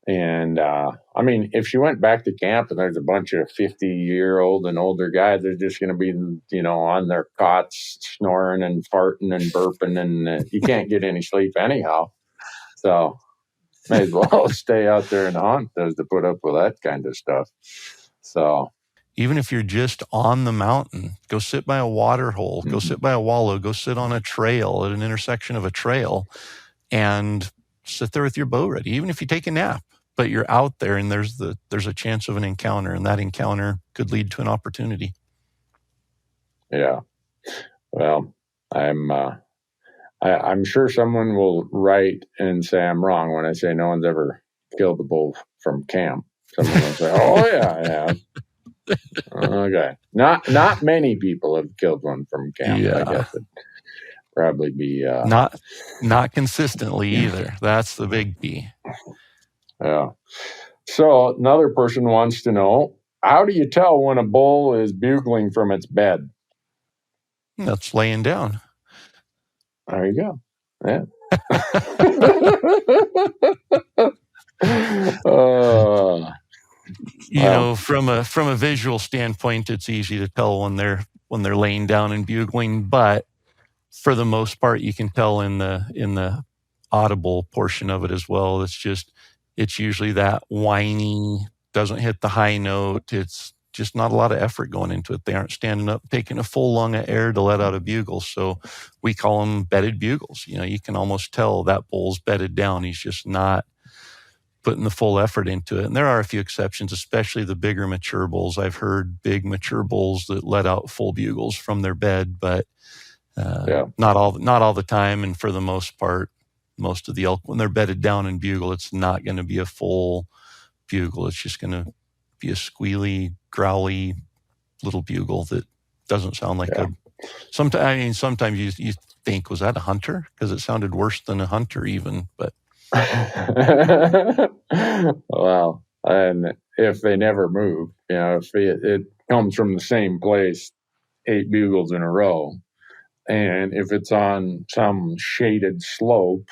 And if she went back to camp and there's a bunch of 50-year-old and older guys, they're just going to be, on their cots snoring and farting and burping, and you can't get any sleep anyhow. So may as well stay out there and hunt as to put up with that kind of stuff. So even if you're just on the mountain, go sit by a water hole, go sit by a wallow, go sit on a trail at an intersection of a trail and sit there with your bow ready, even if you take a nap. But you're out there, and there's a chance of an encounter, and that encounter could lead to an opportunity. Yeah. Well, I'm sure someone will write and say I'm wrong when I say no one's ever killed a bull from camp. Someone will say, "Oh yeah, yeah." Okay. Not many people have killed one from camp. Yeah. I guess it'd probably be not consistently either. That's the big key. Yeah. So another person wants to know, how do you tell when a bull is bugling from its bed? That's laying down. There you go. Yeah. You know, from a visual standpoint, it's easy to tell when they're laying down and bugling, but for the most part, you can tell in the audible portion of it as well. It's usually that whiny, doesn't hit the high note. It's just not a lot of effort going into it. They aren't standing up, taking a full lung of air to let out a bugle. So we call them bedded bugles. You know, you can almost tell that bull's bedded down. He's just not putting the full effort into it. And there are a few exceptions, especially the bigger mature bulls. I've heard big mature bulls that let out full bugles from their bed, but not all the time. And for the most part, most of the elk, when they're bedded down and bugle, it's not going to be a full bugle. It's just going to be a squealy, growly little bugle that doesn't sound like sometimes you think, was that a hunter? Because it sounded worse than a hunter even, but. Well, and if they never move, you know, if it comes from the same place, 8 bugles in a row, and if it's on some shaded slope,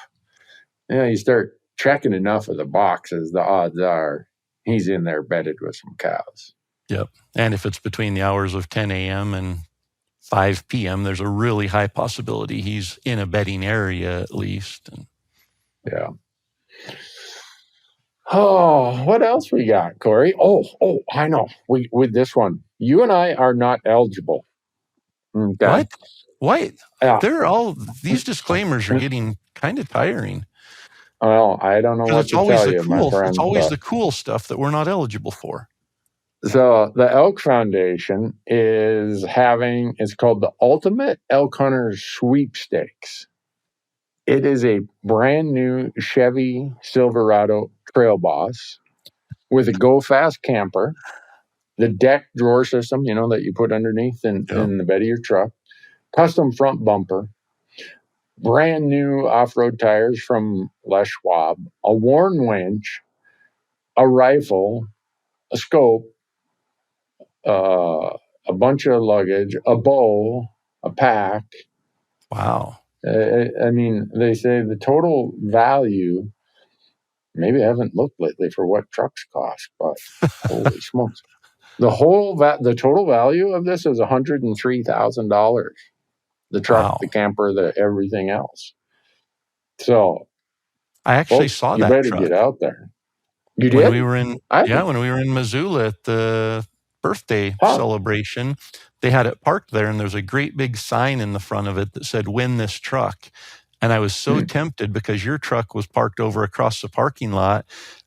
you know, you start checking enough of the boxes, the odds are he's in there bedded with some cows. Yep. And if it's between the hours of 10 a.m. and 5 p.m., there's a really high possibility he's in a bedding area at least. And yeah. Oh, what else we got, Corey? Oh, I know. With this one, you and I are not eligible. Okay? What? Yeah. These disclaimers are getting kind of tiring. Well, I don't know what to tell you, my friend. It's always the cool stuff that we're not eligible for. So the Elk Foundation is it's called the Ultimate Elk Hunters Sweepstakes. It is a brand new Chevy Silverado Trail Boss with a Go Fast camper, the deck drawer system, you know, that you put underneath in the bed of your truck, custom front bumper, brand new off-road tires from Les Schwab, a Warn winch, a rifle, a scope, a bunch of luggage, a bow, a pack. Wow. I mean, they say the total value, maybe I haven't looked lately for what trucks cost, but holy smokes. The total value of this is $103,000. The truck, the camper, the everything else. So I actually saw that. You better get out there. You did? When we were in Missoula at the birthday celebration, they had it parked there, and there's a great big sign in the front of it that said, "Win this truck." And I was so tempted because your truck was parked over across the parking lot,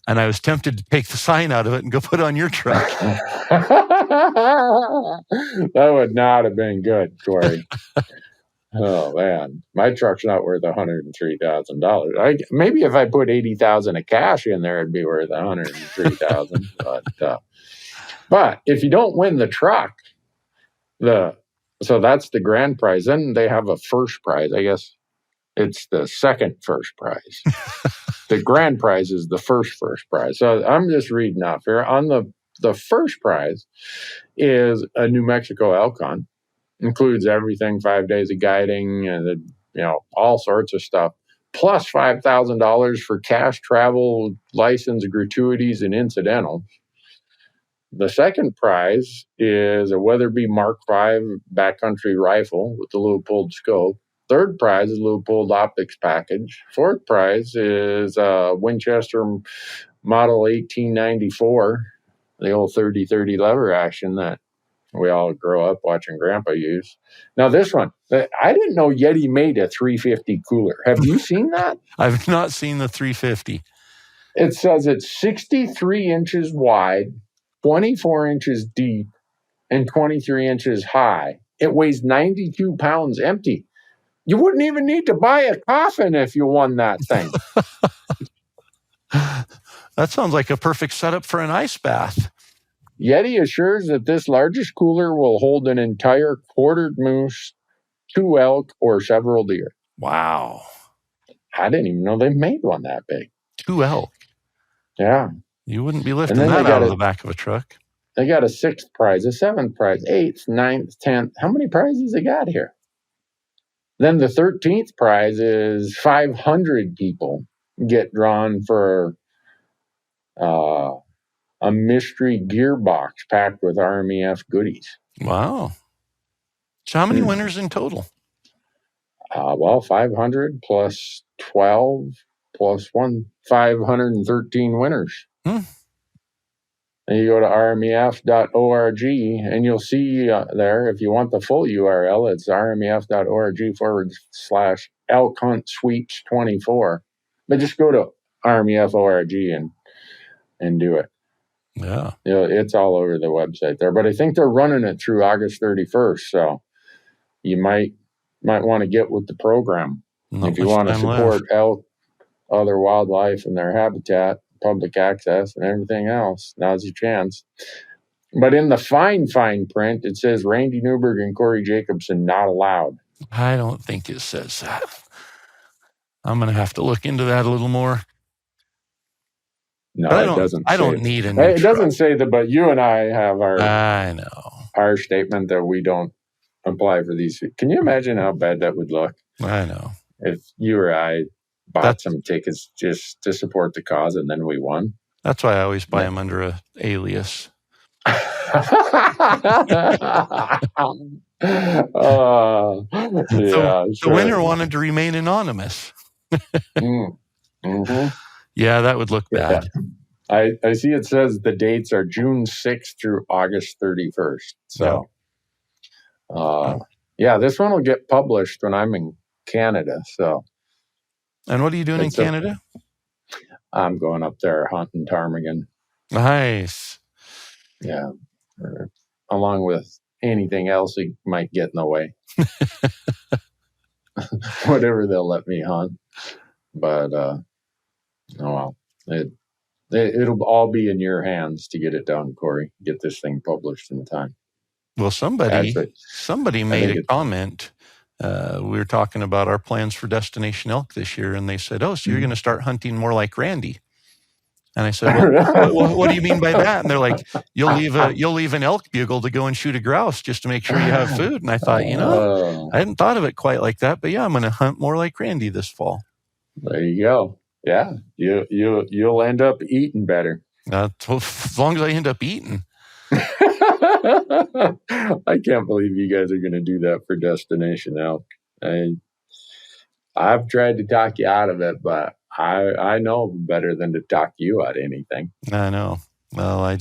and I was tempted to take the sign out of it and go put it on your truck. That would not have been good, Corey. Oh man, my truck's not worth $103,000. Maybe if I put $80,000 of cash in there, it'd be worth $103,000. But if you don't win the truck, so that's the grand prize. Then they have a first prize. I guess it's the second first prize. The grand prize is the first prize. So I'm just reading off here. On the first prize is a New Mexico elk hunt. Includes everything, 5 days of guiding, and all sorts of stuff, plus $5,000 for cash, travel, license, gratuities, and incidentals. The second prize is a Weatherby Mark V backcountry rifle with the loop-pulled scope. Third prize is a loop-pulled optics package. Fourth prize is a Winchester Model 1894, the old 30-30 lever action that we all grow up watching Grandpa use. Now this one, I didn't know Yeti made a 350 cooler. Have you seen that? I've not seen the 350. It says it's 63 inches wide, 24 inches deep, and 23 inches high. It weighs 92 pounds empty. You wouldn't even need to buy a coffin if you won that thing. That sounds like a perfect setup for an ice bath. Yeti assures that this largest cooler will hold an entire quartered moose, 2 elk, or several deer. Wow. I didn't even know they made one that big. 2 elk. Yeah. You wouldn't be lifting that out of the back of a truck. They got a 6th prize, a 7th prize, 8th, 9th, 10th. How many prizes they got here? Then the 13th prize is 500 people get drawn for a mystery gearbox packed with RMEF goodies. Wow. So how many winners in total? Well, 500 plus 12 plus 1, 513 winners. And you go to rmef.org and you'll see there, if you want the full URL, it's rmef.org/elk hunt sweeps 24. But just go to rmef.org and do it. Yeah. It's all over the website there. But I think they're running it through August 31st. So you might want to get with the program. If you want to support elk, other wildlife and their habitat, public access, and everything else, now's your chance. But in the fine print, it says Randy Newberg and Corey Jacobson not allowed. I don't think it says that. I'm going to have to look into that a little more. No, it doesn't. I don't need a new It doesn't say that, but you and I have our statement that we don't apply for these. Can you imagine how bad that would look? I know. If you or I bought some tickets just to support the cause and then we won. That's why I always buy them under an alias. The winner wanted to remain anonymous. Mm-hmm. Yeah, that would look bad. I see it says the dates are June 6th through August 31st. So, this one will get published when I'm in Canada. So, and what are you doing in Canada? I'm going up there hunting ptarmigan. Nice. Yeah. Along with anything else that might get in the way. Whatever they'll let me hunt. But, it'll all be in your hands to get it done, Corey. Get this thing published in time. Well, somebody made a comment. We were talking about our plans for Destination Elk this year, and they said, "Oh, so you're going to start hunting more like Randy?" And I said, well, "What do you mean by that?" And they're like, "You'll leave an elk bugle to go and shoot a grouse just to make sure you have food." And I thought, I hadn't thought of it quite like that, but yeah, I'm going to hunt more like Randy this fall. There you go. Yeah, you'll end up eating better. As long as I end up eating. I can't believe you guys are going to do that for Destination Elk. I've tried to talk you out of it, but I know better than to talk you out of anything. I know. Well,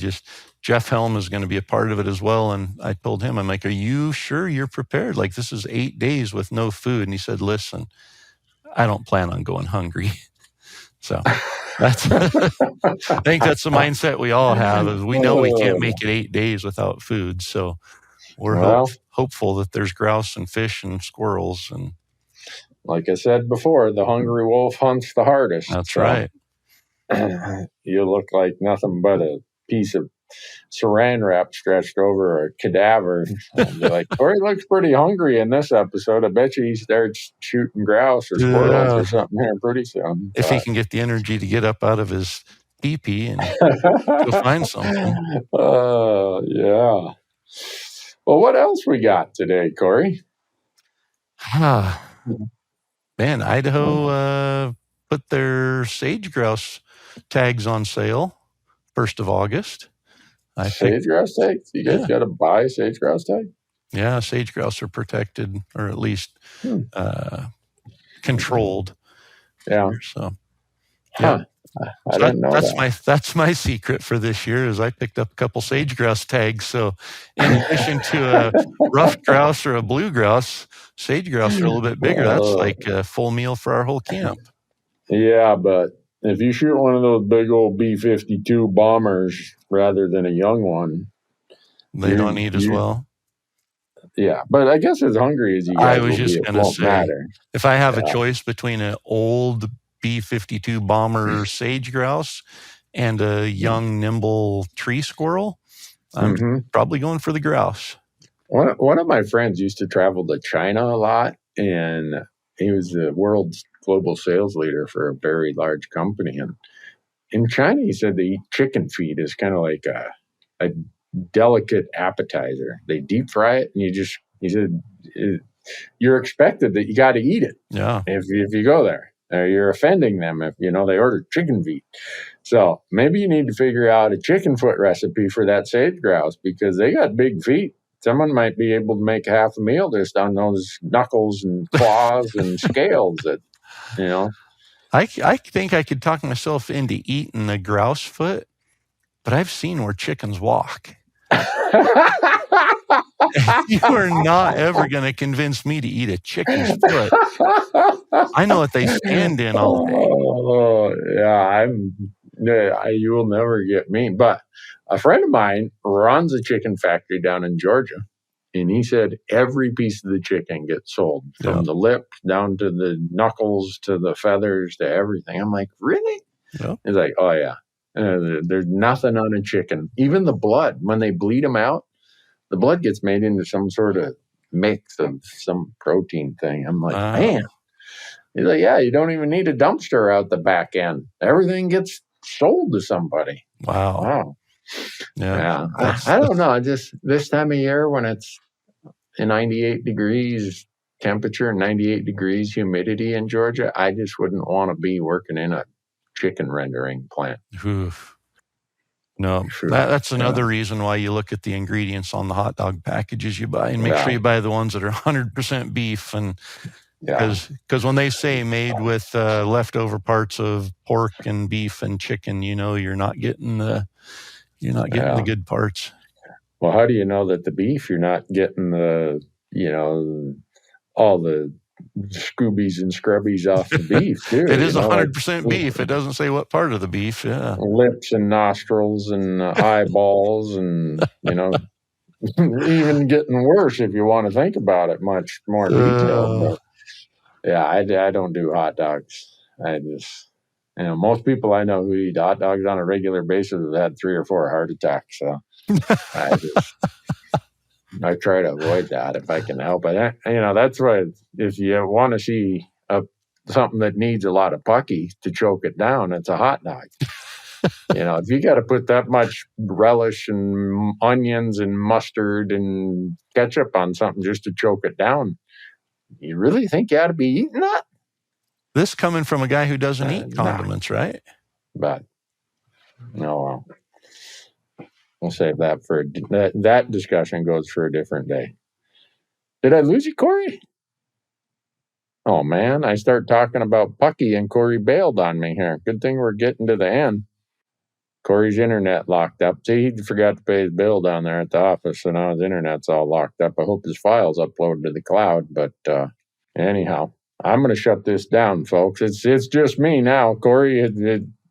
Jeff Helm is going to be a part of it as well. And I told him, I'm like, are you sure you're prepared? Like, this is 8 days with no food. And he said, listen, I don't plan on going hungry. So I think that's the mindset we all have. Is we know we can't make it 8 days without food. So we're hopeful that there's grouse and fish and squirrels. And like I said before, the hungry wolf hunts the hardest. That's right. You look like nothing but a piece of saran wrap stretched over a cadaver. And you're like, Corey looks pretty hungry in this episode. I bet you he starts shooting grouse or squirrels or something here pretty soon. If he can get the energy to get up out of his pee-pee and go find something. Yeah. Well, what else we got today, Corey? Man, Idaho put their sage grouse tags on sale 1st of August. Sage grouse tags? You guys got to buy sage grouse tag? Yeah, sage grouse are protected, or at least controlled. Yeah. So, yeah. I didn't know that's my secret for this year is I picked up a couple sage grouse tags. So in addition to a ruffed grouse or a blue grouse, sage grouse are a little bit bigger. That's like a full meal for our whole camp. Yeah, but if you shoot one of those big old B-52 bombers rather than a young one, they don't eat as well. Yeah, but I guess as hungry as you guys I was just going to say, matter. If I have a choice between an old B-52 bomber sage grouse and a young, nimble tree squirrel, I'm probably going for the grouse. One of my friends used to travel to China a lot, and he was the world's global sales leader for a very large company. And in China, he said they eat chicken feet as kind of like a delicate appetizer. They deep fry it, and he said, you're expected that you got to eat it. Yeah. If you go there, you're offending them if, they order chicken feet. So maybe you need to figure out a chicken foot recipe for that sage grouse because they got big feet. Someone might be able to make half a meal just on those knuckles and claws and scales that, I think I could talk myself into eating a grouse foot, but I've seen where chickens walk. You are not ever going to convince me to eat a chicken's foot. I know what they stand in all day. Oh, yeah, you will never get me. But a friend of mine runs a chicken factory down in Georgia, and he said every piece of the chicken gets sold, from the lips down to the knuckles to the feathers to everything. I'm like, really? Yeah. He's like, oh, yeah. There's nothing on a chicken. Even the blood, when they bleed them out, the blood gets made into some sort of mix of some protein thing. I'm like, man. He's like, yeah, you don't even need a dumpster out the back end. Everything gets sold to somebody. Wow. Yeah. I don't know. Just this time of year when it's 98 degrees temperature, 98 degrees humidity in Georgia, I just wouldn't want to be working in a chicken rendering plant. Oof. No, that's another reason why you look at the ingredients on the hot dog packages you buy and make sure you buy the ones that are 100% beef. And because when they say made with leftover parts of pork and beef and chicken, you're not getting the good parts. Well, how do you know that the beef you're not getting the all the scoobies and scrubbies off the beef too? It is 100% beef. It doesn't say what part of the beef. Yeah, lips and nostrils and eyeballs, and even getting worse if you want to think about it much more detailed. But I don't do hot dogs. I just most people I know who eat hot dogs on a regular basis have had 3 or 4 heart attacks. So I try to avoid that if I can help it. That's why if you want to see something that needs a lot of pucky to choke it down, it's a hot dog. If you got to put that much relish and onions and mustard and ketchup on something just to choke it down, you really think you ought to be eating that? This coming from a guy who doesn't eat condiments, right? But no, we'll save that for that discussion goes for a different day. Did I lose you, Corey? Oh, man, I start talking about pucky and Corey bailed on me here. Good thing we're getting to the end. Corey's internet locked up. See, he forgot to pay his bill down there at the office, so now his internet's all locked up. I hope his file's uploaded to the cloud, but anyhow, I'm going to shut this down, folks. It's just me now. Corey,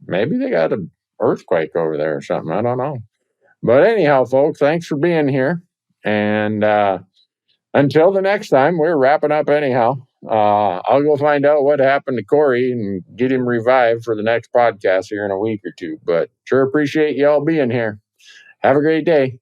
maybe they got an earthquake over there or something. I don't know. But anyhow, folks, thanks for being here. And until the next time, we're wrapping up anyhow. I'll go find out what happened to Corey and get him revived for the next podcast here in a week or two. But sure appreciate y'all being here. Have a great day.